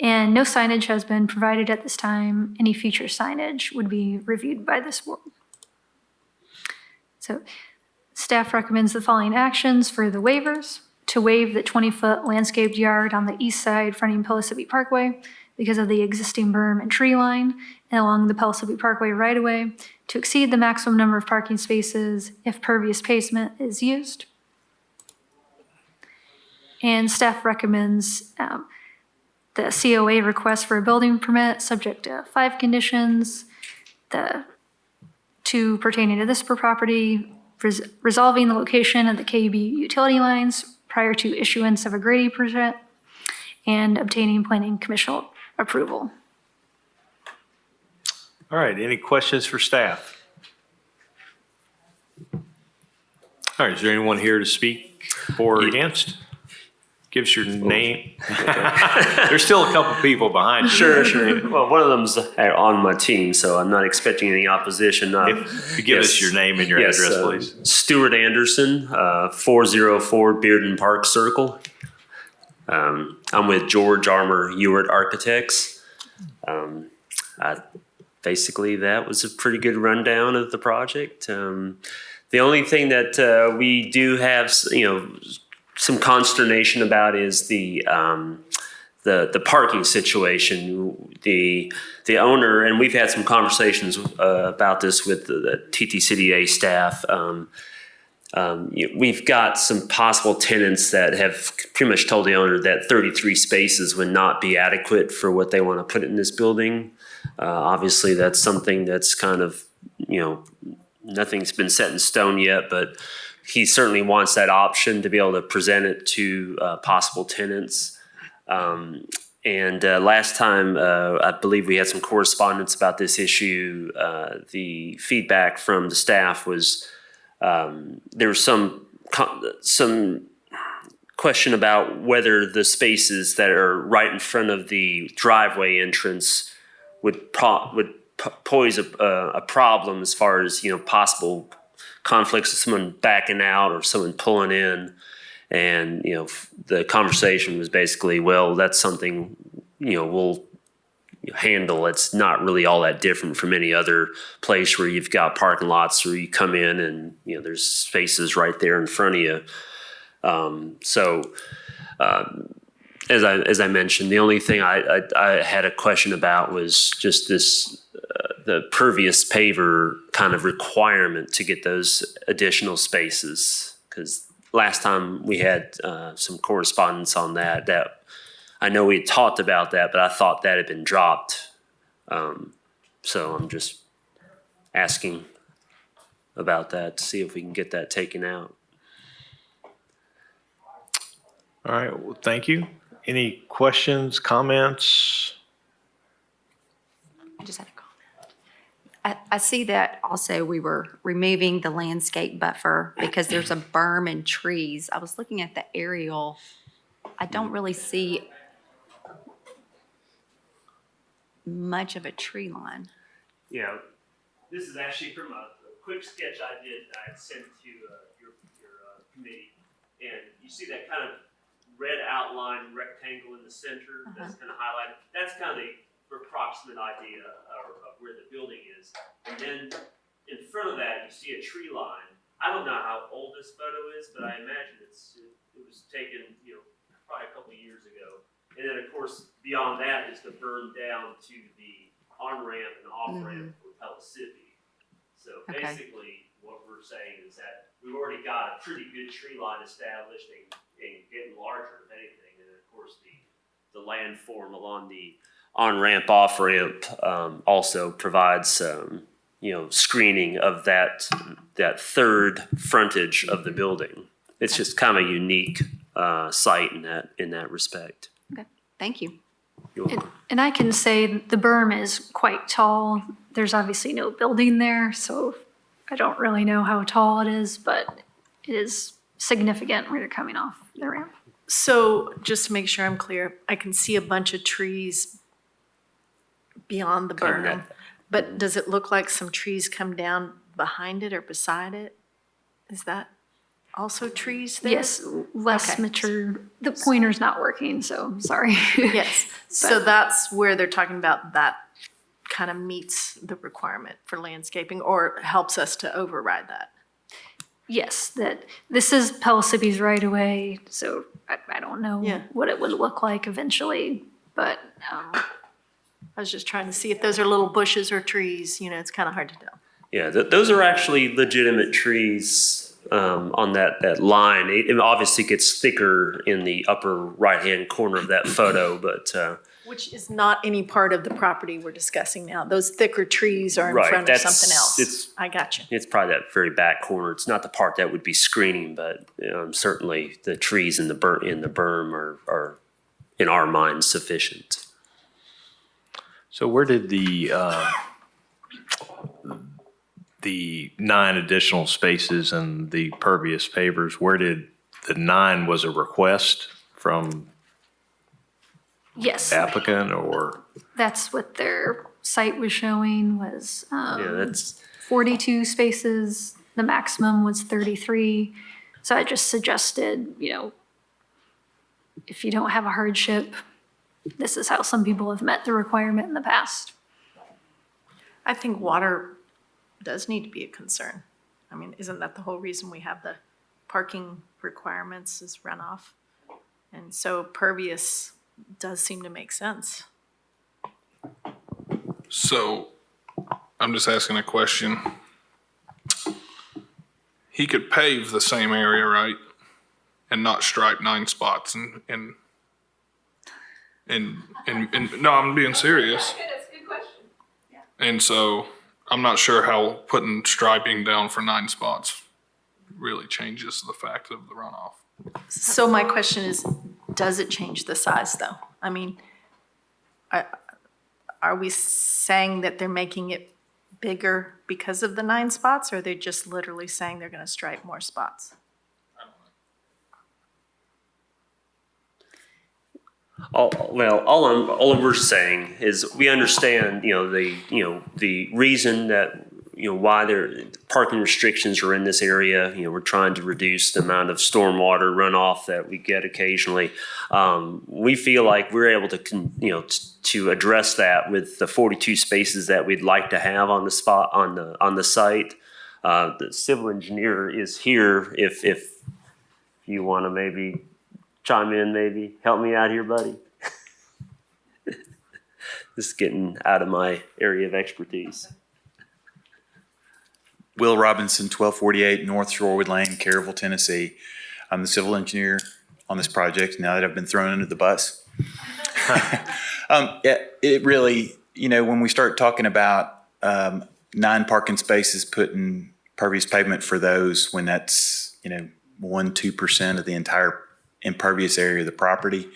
And no signage has been provided at this time. Any future signage would be reviewed by this board. So staff recommends the following actions for the waivers: to waive the 20-foot landscaped yard on the east side fronting Pellissippi Parkway because of the existing berm and tree line and along the Pellissippi Parkway right-of-way, to exceed the maximum number of parking spaces if pervious pavement is used. And staff recommends the COA request for a building permit subject to 5 conditions, the 2 pertaining to this property, resolving the location of the KUB utility lines prior to issuance of a grading permit, and obtaining planning commission approval. All right, any questions for staff? All right, is there anyone here to speak for or against? Give us your name. There's still a couple people behind you. Sure. Well, one of them's on my team, so I'm not expecting any opposition. If you give us your name and your address, please. Stuart Anderson, 404 Bearden Park Circle. I'm with George Armour Ewart Architects. Basically, that was a pretty good rundown of the project. The only thing that we do have, some consternation about is the parking situation. The owner, and we've had some conversations about this with the Ttcda staff. We've got some possible tenants that have pretty much told the owner that 33 spaces would not be adequate for what they want to put in this building. Obviously, that's something that's kind of, nothing's been set in stone yet, but he certainly wants that option to be able to present it to possible tenants. And last time, I believe we had some correspondence about this issue. The feedback from the staff was there was some question about whether the spaces that are right in front of the driveway entrance would pose a problem as far as, possible conflicts of someone backing out or someone pulling in. And, the conversation was basically, well, that's something, we'll handle. It's not really all that different from any other place where you've got parking lots where you come in and, there's spaces right there in front of you. As I mentioned, the only thing I had a question about was just this, the pervious paver kind of requirement to get those additional spaces. Because last time we had some correspondence on that I know we had talked about that, but I thought that had been dropped. So I'm just asking about that to see if we can get that taken out. All right, well, thank you. Any questions, comments? I just had a comment. I see that also we were removing the landscape buffer because there's a berm and trees. I was looking at the aerial. I don't really see much of a tree line. Yeah, this is actually from a quick sketch I did that I had sent to your committee. And you see that kind of red outline rectangle in the center that's kind of highlighted. That's kind of the approximate idea of where the building is. And then in front of that, you see a tree line. I don't know how old this photo is, but I imagine it was taken, probably a couple of years ago. And then, of course, beyond that is the burn down to the on-ramp and off-ramp for Ttcda. So basically, what we're saying is that we've already got a pretty good tree line established and getting larger, if anything. And of course, the landform along the on-ramp, off-ramp also provides, screening of that third frontage of the building. It's just kind of a unique site in that respect. Okay, thank you. And I can say the berm is quite tall. There's obviously no building there, so I don't really know how tall it is, but it is significant where you're coming off the ramp. So just to make sure I'm clear, I can see a bunch of trees beyond the Kind of berm. But does it look like some trees come down behind it or beside it? Is that also trees there? Yes, less Okay. mature. The pointer's not working, so sorry. Yes, so that's where they're talking about that kind of meets the requirement for landscaping or helps us to override that. Yes, that this is Pellissippi's right away, so I don't know Yeah. what it would look like eventually, but I was just trying to see if those are little bushes or trees, it's kind of hard to tell. Yeah, those are actually legitimate trees on that line. It obviously gets thicker in the upper right-hand corner of that photo, but Which is not any part of the property we're discussing now. Those thicker trees are in Right, front of something else. it's- I got you. it's probably that very back corner. It's not the part that would be screening, but certainly the trees in the berm are in our minds sufficient. So where did the 9 additional spaces and the pervious pavers, where did the 9 was a request from yes, applicant or? that's what their site was showing was Yeah, that's 42 spaces. The maximum was 33. So I just suggested, if you don't have a hardship, this is how some people have met the requirement in the past. I think water does need to be a concern. I mean, isn't that the whole reason we have the parking requirements is runoff? And so pervious does seem to make sense. So I'm just asking a question. He could pave the same area, right? And not stripe 9 spots and no, I'm being serious. That's a good question. And so I'm not sure how putting striping down for 9 spots really changes the fact of the runoff. So my question is, does it change the size though? I mean, are we saying that they're making it bigger because of the 9 spots, or are they just literally saying they're gonna stripe more spots? All we're saying is we understand, the reason that, why parking restrictions are in this area. We're trying to reduce the amount of stormwater runoff that we get occasionally. We feel like we're able to, to address that with the 42 spaces that we'd like to have on the spot, on the site. The civil engineer is here if you want to maybe chime in, maybe help me out here, buddy. This is getting out of my area of expertise. Will Robinson, 1248 North Shorewood Lane, Caryville, Tennessee. I'm the civil engineer on this project now that I've been thrown under the bus. Yeah, it really, when we start talking about 9 parking spaces, putting pervious pavement for those, when that's, 1-2% of the entire impervious area of the property,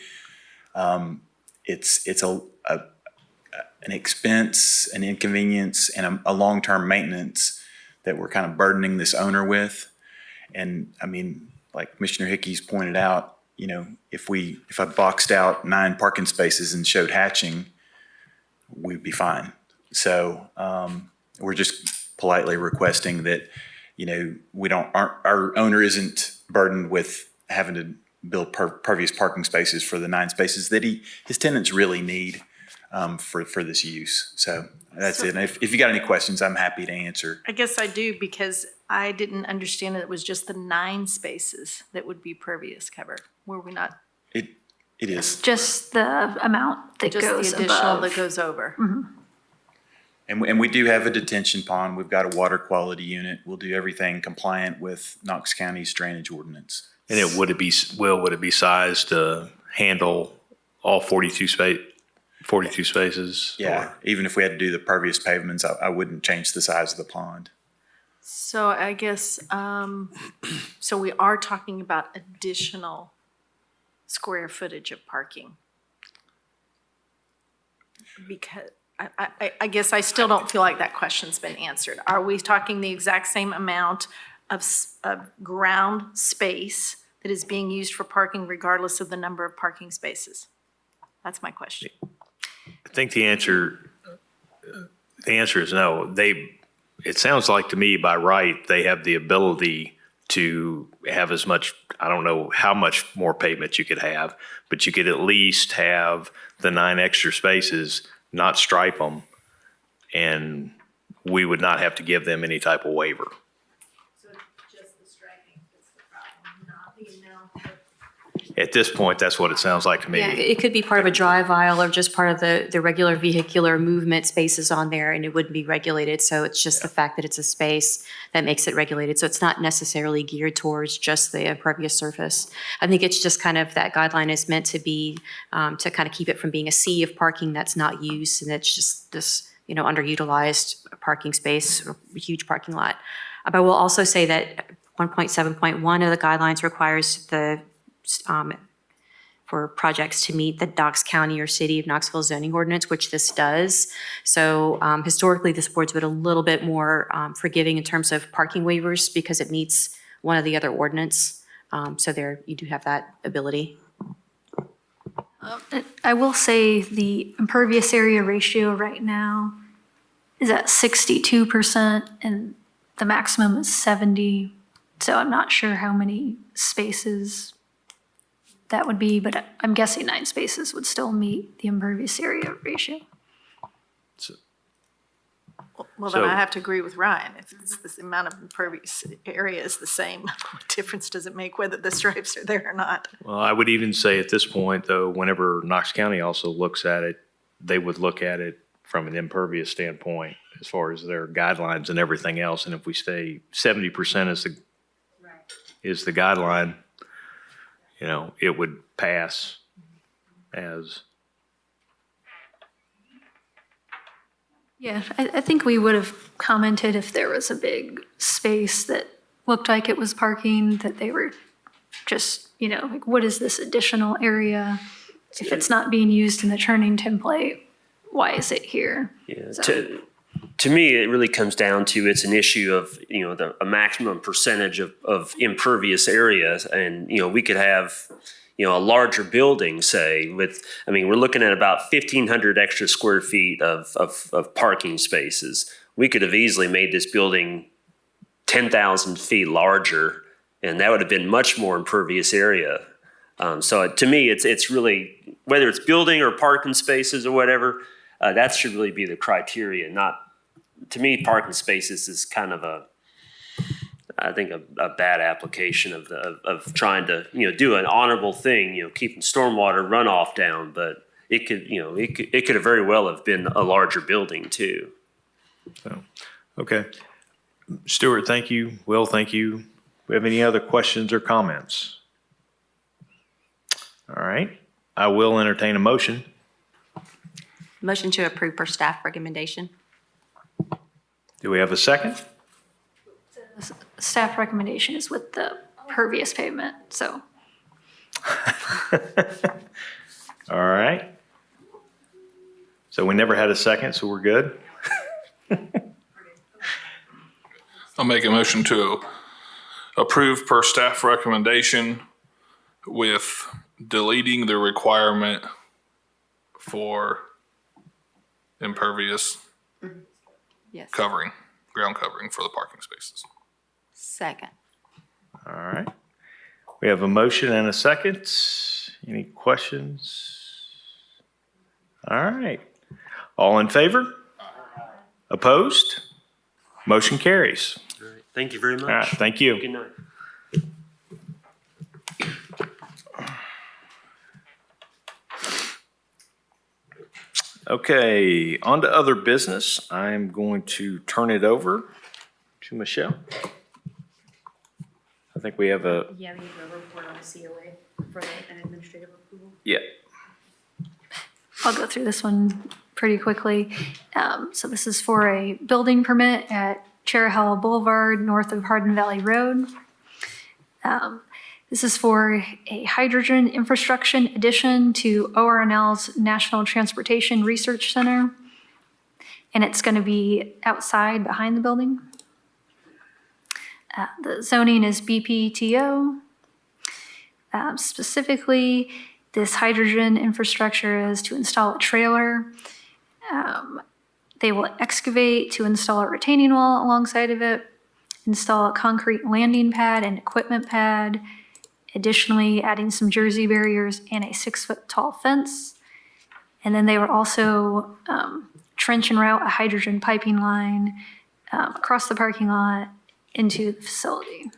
it's an expense, an inconvenience, and a long-term maintenance that we're kind of burdening this owner with. And I mean, like Commissioner Hickey's pointed out, if I boxed out 9 parking spaces and showed hatching, we'd be fine. So we're just politely requesting that, our owner isn't burdened with having to build pervious parking spaces for the 9 spaces that his tenants really need for this use. So that's it. And if you got any questions, I'm happy to answer. I guess I do, because I didn't understand that it was just the 9 spaces that would be pervious cover. Were we not? It is. Just the amount that Just goes the additional above. that goes over. Mm-hmm. And we do have a detention pond. We've got a water quality unit. We'll do everything compliant with Knox County's drainage ordinance. And would it be sized to handle all 42 spaces? Yeah, even if we had to do the pervious pavements, I wouldn't change the size of the pond. So I guess, so we are talking about additional square footage of parking. Because I guess I still don't feel like that question's been answered. Are we talking the exact same amount of ground space that is being used for parking regardless of the number of parking spaces? That's my question. I think the answer is no. It sounds like to me by right, they have the ability to have as much, I don't know how much more pavement you could have, but you could at least have the 9 extra spaces, not stripe them, and we would not have to give them any type of waiver. So just the striping is the problem, not the amount of. At this point, that's what it sounds like to me. Yeah, it could be part of a drive aisle or just part of the regular vehicular movement spaces on there, and it wouldn't be regulated. So it's just the fact that it's a space that makes it regulated. So it's not necessarily geared towards just the impervious surface. I think it's just kind of that guideline is meant to be, to kind of keep it from being a sea of parking that's not used, and it's just this, underutilized parking space, or huge parking lot. But I will also say that 1.7.1 of the guidelines requires for projects to meet the Knox County or City of Knoxville zoning ordinance, which this does. So historically, this board's been a little bit more forgiving in terms of parking waivers because it meets one of the other ordinance. So there, you do have that ability. I will say the impervious area ratio right now is at 62% and the maximum is 70. So I'm not sure how many spaces that would be, but I'm guessing 9 spaces would still meet the impervious area ratio. Well, then I have to agree with Ryan. If it's this amount of impervious area is the same, what difference does it make whether the stripes are there or not? Well, I would even say at this point, though, whenever Knox County also looks at it, they would look at it from an impervious standpoint as far as their guidelines and everything else. And if we stay 70% is the guideline, it would pass as. Yeah, I think we would have commented if there was a big space that looked like it was parking, that they were just, like, what is this additional area? If it's not being used in the turning template, why is it here? Yeah. So- To me, it really comes down to it's an issue of, a maximum percentage of impervious areas. And, we could have, a larger building, say, we're looking at about 1,500 extra square feet of parking spaces. We could have easily made this building 10,000 feet larger, and that would have been much more impervious area. So to me, it's really, whether it's building or parking spaces or whatever, that should really be the criteria. Not, to me, parking spaces is kind of I think a bad application of trying to do an honorable thing, keeping stormwater runoff down, but it could have very well have been a larger building too. So, okay. Stuart, thank you. Will, thank you. We have any other questions or comments? All right. I will entertain a motion. Motion to approve per staff recommendation. Do we have a second? Staff recommendation is with the pervious pavement, so. All right. So we never had a second, so we're good. I'll make a motion to approve per staff recommendation with deleting the requirement for impervious Yes. covering, ground covering for the parking spaces. Second. All right. We have a motion and a second. Any questions? All right. All in favor? Opposed? Motion carries. All right. Thank you very much. All right. Thank you. Good night. Okay, on to other business. I'm going to turn it over to Michelle. I think we have a, Yeah, we need a report on the COA for an administrative approval. yeah. I'll go through this one pretty quickly. So this is for a building permit at Cherahella Boulevard, north of Hardin Valley Road. This is for a hydrogen infrastructure addition to ORNL's National Transportation Research Center. And it's going to be outside behind the building. The zoning is BPTO. Specifically, this hydrogen infrastructure is to install a trailer. They will excavate to install a retaining wall alongside of it, install a concrete landing pad and equipment pad, additionally adding some jersey barriers and a 6-foot tall fence. And then they will also trench and route a hydrogen piping line across the parking lot into the facility.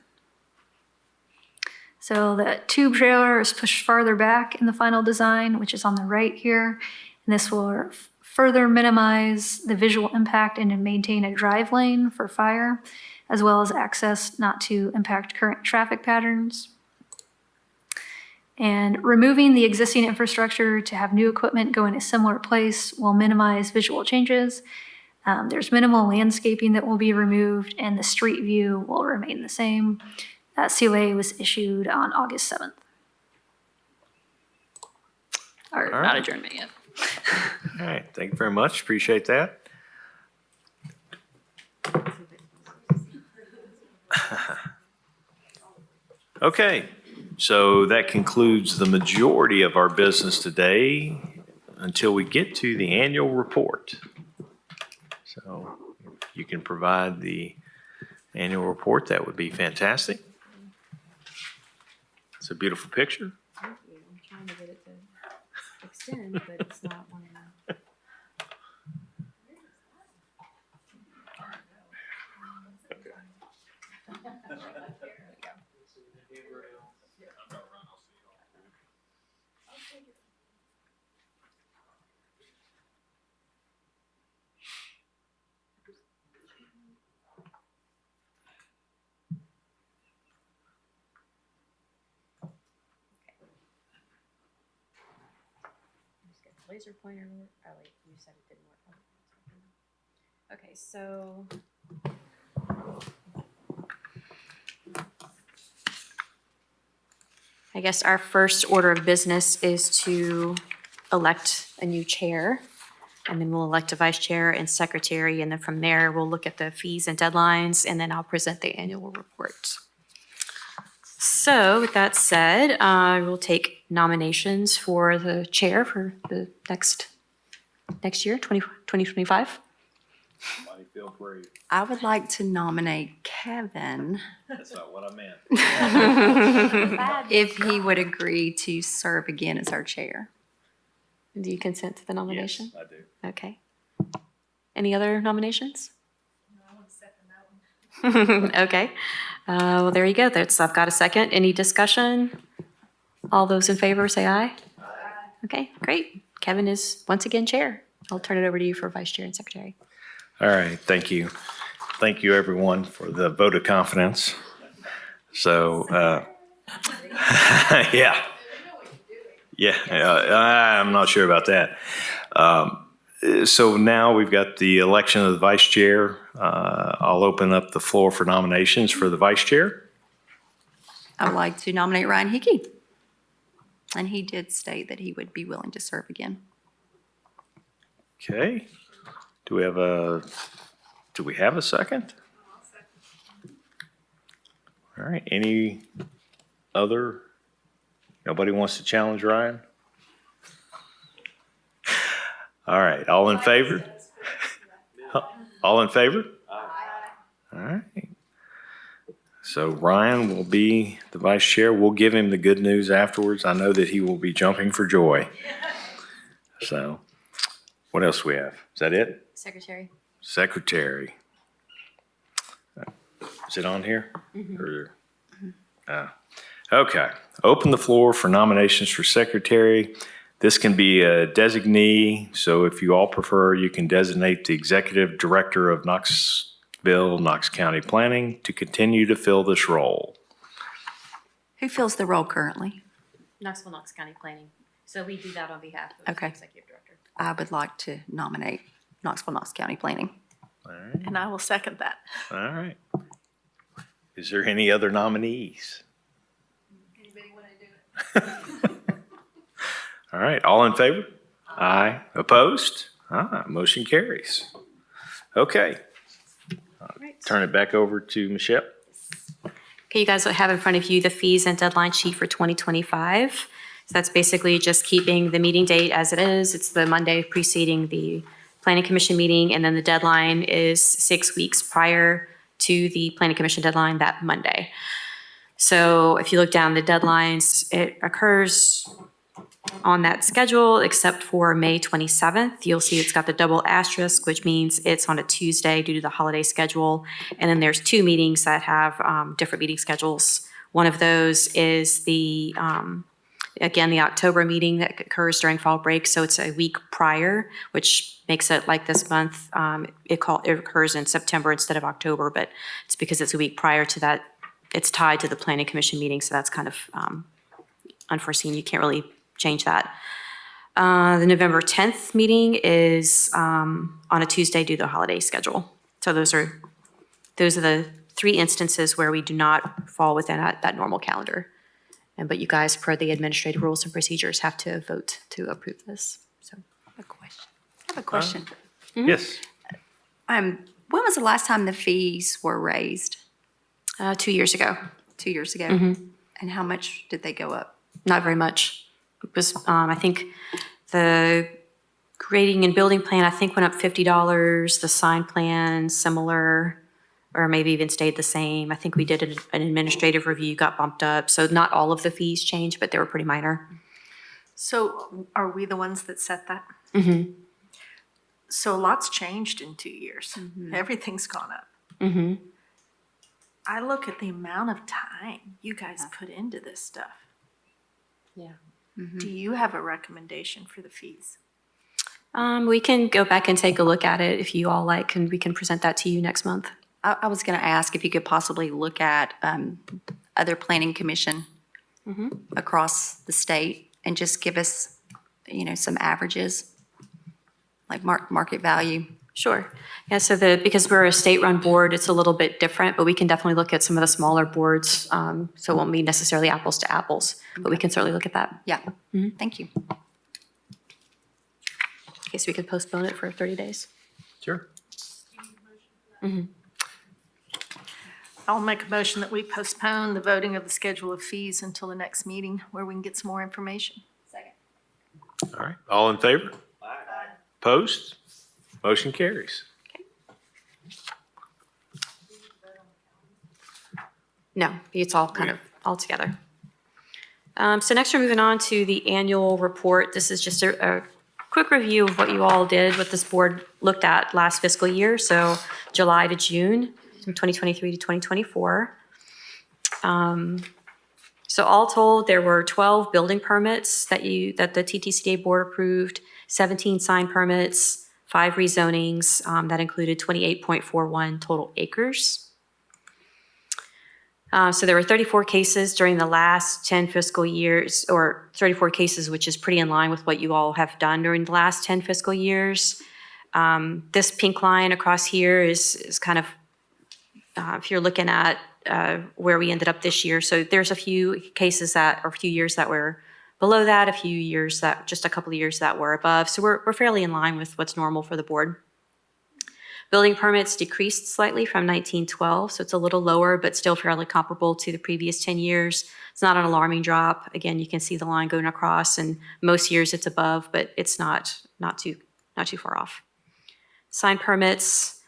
So the tube trailer is pushed farther back in the final design, which is on the right here. And this will further minimize the visual impact and to maintain a drive lane for fire, as well as access not to impact current traffic patterns. And removing the existing infrastructure to have new equipment go in a similar place will minimize visual changes. There's minimal landscaping that will be removed, and the street view will remain the same. COA was issued on August 7th. Or All right. not adjournment yet. All right, thank you very much. Appreciate that. Okay, so that concludes the majority of our business today until we get to the annual report. So if you can provide the annual report, that would be fantastic. It's a beautiful picture. Thank you. I'm trying to get it to extend, but it's not wanting to. Laser pointer. Oh wait, you said it didn't work. Okay, so I guess our first order of business is to elect a new chair. And then we'll elect a vice chair and secretary. And then from there, we'll look at the fees and deadlines. And then I'll present the annual report. So with that said, I will take nominations for the chair for the next year, 2025. Somebody feel free. I would like to nominate Kevin That's not what I meant. if he would agree to serve again as our chair. Do you consent to the nomination? Yes, I do. Okay. Any other nominations? Okay. Well, there you go. I've got a second. Any discussion? All those in favor say aye. Okay, great. Kevin is once again chair. I'll turn it over to you for vice chair and secretary. All right, thank you. Thank you, everyone, for the vote of confidence. So, yeah. Yeah, I'm not sure about that. So now we've got the election of the vice chair. I'll open up the floor for nominations for the vice chair. I would like to nominate Ryan Hickey. And he did state that he would be willing to serve again. Okay. Do we have a second? All right, any other? Nobody wants to challenge Ryan? All right, all in favor? All in favor? All right. So Ryan will be the vice chair. We'll give him the good news afterwards. I know that he will be jumping for joy. So what else we have? Is that it? Secretary. Secretary. Is it on here? Or- Okay. Open the floor for nominations for secretary. This can be a designee, so if you all prefer, you can designate the executive director of Knoxville, Knox County Planning to continue to fill this role. Who fills the role currently? Knoxville, Knox County Planning. So we do that on behalf of Okay. the executive director. I would like to nominate Knoxville, Knox County Planning. All right. And I will second that. All right. Is there any other nominees? Anybody want to do it? All right, all in favor? Aye. Opposed? Motion carries. Okay. Turn it back over to Michelle. Okay, you guys have in front of you the fees and deadline sheet for 2025. So that's basically just keeping the meeting date as it is. It's the Monday preceding the Planning Commission meeting, and then the deadline is 6 weeks prior to the Planning Commission deadline that Monday. So if you look down the deadlines, it occurs on that schedule, except for May 27th. You'll see it's got the double asterisk, which means it's on a Tuesday due to the holiday schedule. And then there's two meetings that have different meeting schedules. One of those is the, again, the October meeting that occurs during fall break. So it's a week prior, which makes it like this month. It occurs in September instead of October, but it's because it's a week prior to that. It's tied to the Planning Commission meeting, so that's kind of unforeseen. You can't really change that. The November 10th meeting is on a Tuesday due to the holiday schedule. So those are the three instances where we do not fall within that normal calendar. But you guys, per the administrative rules and procedures, have to vote to approve this. So, I have a question. Yes. When was the last time the fees were raised? 2 years ago. 2 years ago? And how much did they go up? Not very much. It was, I think, the grading and building plan, I think, went up $50. The sign plan, similar, or maybe even stayed the same. I think we did an administrative review, got bumped up. So not all of the fees changed, but they were pretty minor. So are we the ones that set that? Mm-hmm. So a lot's changed in 2 years. Everything's gone up. Mm-hmm. I look at the amount of time you guys put into this stuff. Yeah. Do you have a recommendation for the fees? We can go back and take a look at it if you all like, and we can present that to you next month. I was going to ask if you could possibly look at other planning commission across the state and just give us, some averages, like market value. Sure. Yeah, so because we're a state-run board, it's a little bit different, but we can definitely look at some of the smaller boards. So it won't be necessarily apples to apples, but we can certainly look at that. Yeah, thank you. Okay, so we could postpone it for 30 days. Sure. I'll make a motion that we postpone the voting of the schedule of fees until the next meeting where we can get some more information. All right, all in favor? Opposed? Motion carries. No, it's all kind of all together. So next we're moving on to the annual report. This is just a quick review of what you all did, what this board looked at last fiscal year, so July to June, from 2023 to 2024. So all told, there were 12 building permits that the Ttcda board approved, 17 sign permits, 5 rezonings, that included 28.41 total acres. So there were 34 cases during the last 10 fiscal years, or 34 cases, which is pretty in line with what you all have done during the last 10 fiscal years. This pink line across here is kind of, if you're looking at where we ended up this year. So there's a few cases that, or a few years that were below that, a few years that, just a couple of years that were above. So we're fairly in line with what's normal for the board. Building permits decreased slightly from 1912, so it's a little lower, but still fairly comparable to the previous 10 years. It's not an alarming drop. Again, you can see the line going across, and most years it's above, but it's not too far off. Sign permits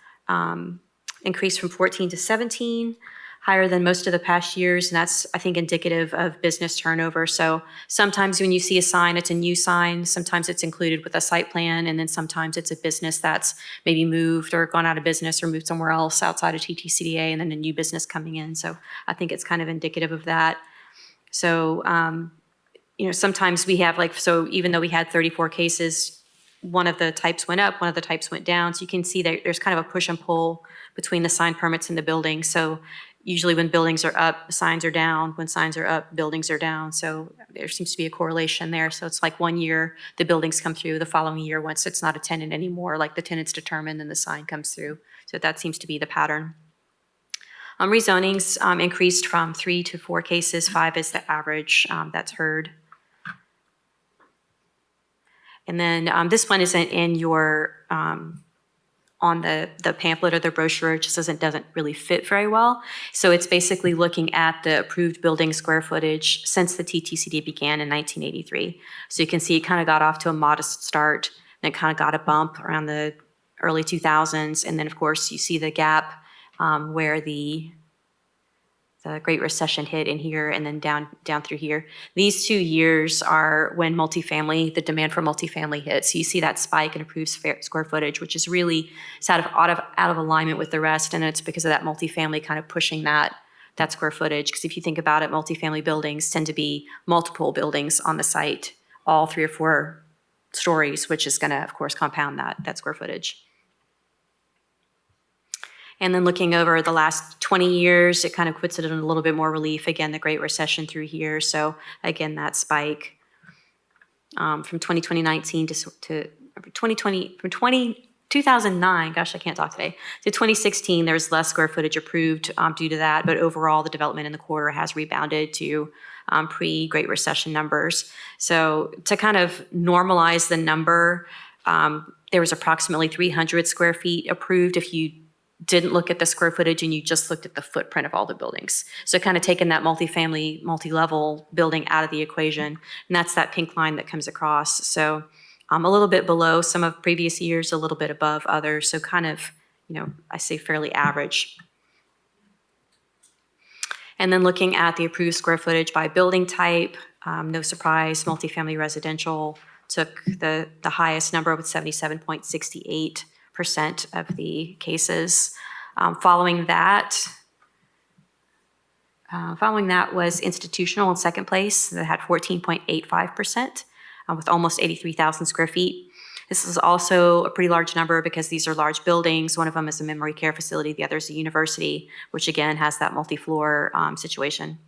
increased from 14 to 17, higher than most of the past years, and that's, I think, indicative of business turnover. So sometimes when you see a sign, it's a new sign. Sometimes it's included with a site plan, and then sometimes it's a business that's maybe moved or gone out of business or moved somewhere else outside of Ttcda, and then a new business coming in. So I think it's kind of indicative of that. So, sometimes we have so even though we had 34 cases, one of the types went up, one of the types went down. So you can see that there's kind of a push and pull between the sign permits and the building. So usually when buildings are up, signs are down. When signs are up, buildings are down. So there seems to be a correlation there. So it's like one year the buildings come through, the following year once it's not a tenant anymore, like the tenant's determined, then the sign comes through. So that seems to be the pattern. Rezonings increased from 3 to 4 cases. 5 is the average that's heard. And then this one isn't in your on the pamphlet or the brochure. It just doesn't really fit very well. So it's basically looking at the approved building square footage since the Ttcda began in 1983. So you can see it kind of got off to a modest start, and it kind of got a bump around the early 2000s. And then, of course, you see the gap where the Great Recession hit in here and then down through here. These 2 years are when the demand for multifamily hit. So you see that spike in approved square footage, which is really out of alignment with the rest. And it's because of that multifamily kind of pushing that square footage. Because if you think about it, multifamily buildings tend to be multiple buildings on the site, all 3 or 4 stories, which is going to, of course, compound that square footage. And then looking over the last 20 years, it kind of puts it in a little bit more relief. Again, the Great Recession through here. So again, that spike from 2019 to 2009, gosh, I can't talk today, to 2016, there was less square footage approved due to that. But overall, the development in the quarter has rebounded to pre-Great Recession numbers. So to kind of normalize the number, there was approximately 300 square feet approved if you didn't look at the square footage and you just looked at the footprint of all the buildings. So kind of taking that multifamily, multi-level building out of the equation, and that's that pink line that comes across. So a little bit below some of previous years, a little bit above others. So kind of, I say fairly average. And then looking at the approved square footage by building type, no surprise, multifamily residential took the highest number with 77.68% of the cases. Following that was institutional in second place that had 14.85% with almost 83,000 square feet. This is also a pretty large number because these are large buildings. One of them is a memory care facility. The other is a university, which again has that multi-floor situation.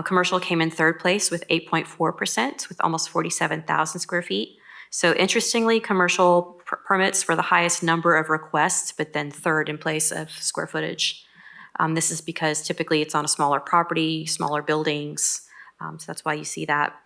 Commercial came in third place with 8.4% with almost 47,000 square feet. So interestingly, commercial permits were the highest number of requests, but then third in place of square footage. This is because typically it's on a smaller property, smaller buildings, so that's why you see that.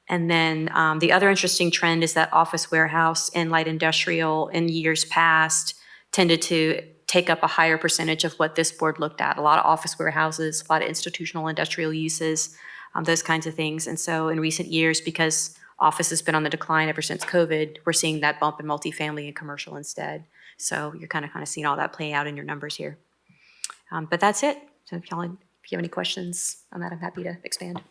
And then the other interesting trend is that office warehouse and light industrial in years past tended to take up a higher percentage of what this board looked at. A lot of office warehouses, a lot of institutional industrial uses, those kinds of things. And so in recent years, because office has been on the decline ever since COVID, we're seeing that bump in multifamily and commercial instead. So you're kind of seeing all that play out in your numbers here. But that's it. So if you have any questions on that, I'm happy to expand.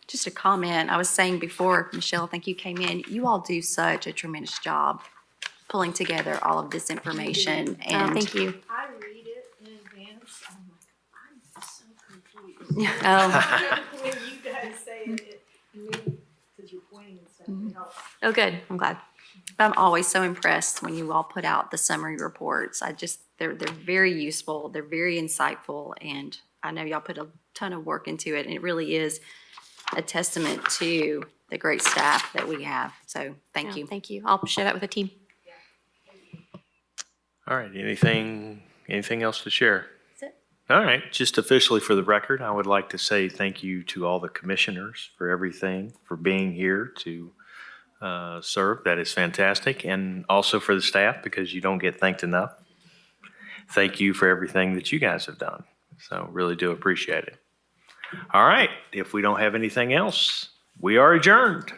Just a comment, I was saying before, Michelle, I think you came in, you all do such a tremendous job pulling together all of this information. And Thank you. I read it in advance, I'm like, I'm so confused. Oh, When you guys say it, because you're pointing and stuff, it helps. oh, good. I'm glad. I'm always so impressed when you all put out the summary reports. They're very useful, they're very insightful, and I know y'all put a ton of work into it, and it really is a testament to the great staff that we have. So thank you. Thank you. I'll share that with the team. All right, anything else to share? That's it. All right, just officially for the record, I would like to say thank you to all the commissioners for everything, for being here to serve. That is fantastic. And also for the staff, because you don't get thanked enough. Thank you for everything that you guys have done. So really do appreciate it. All right, if we don't have anything else, we are adjourned.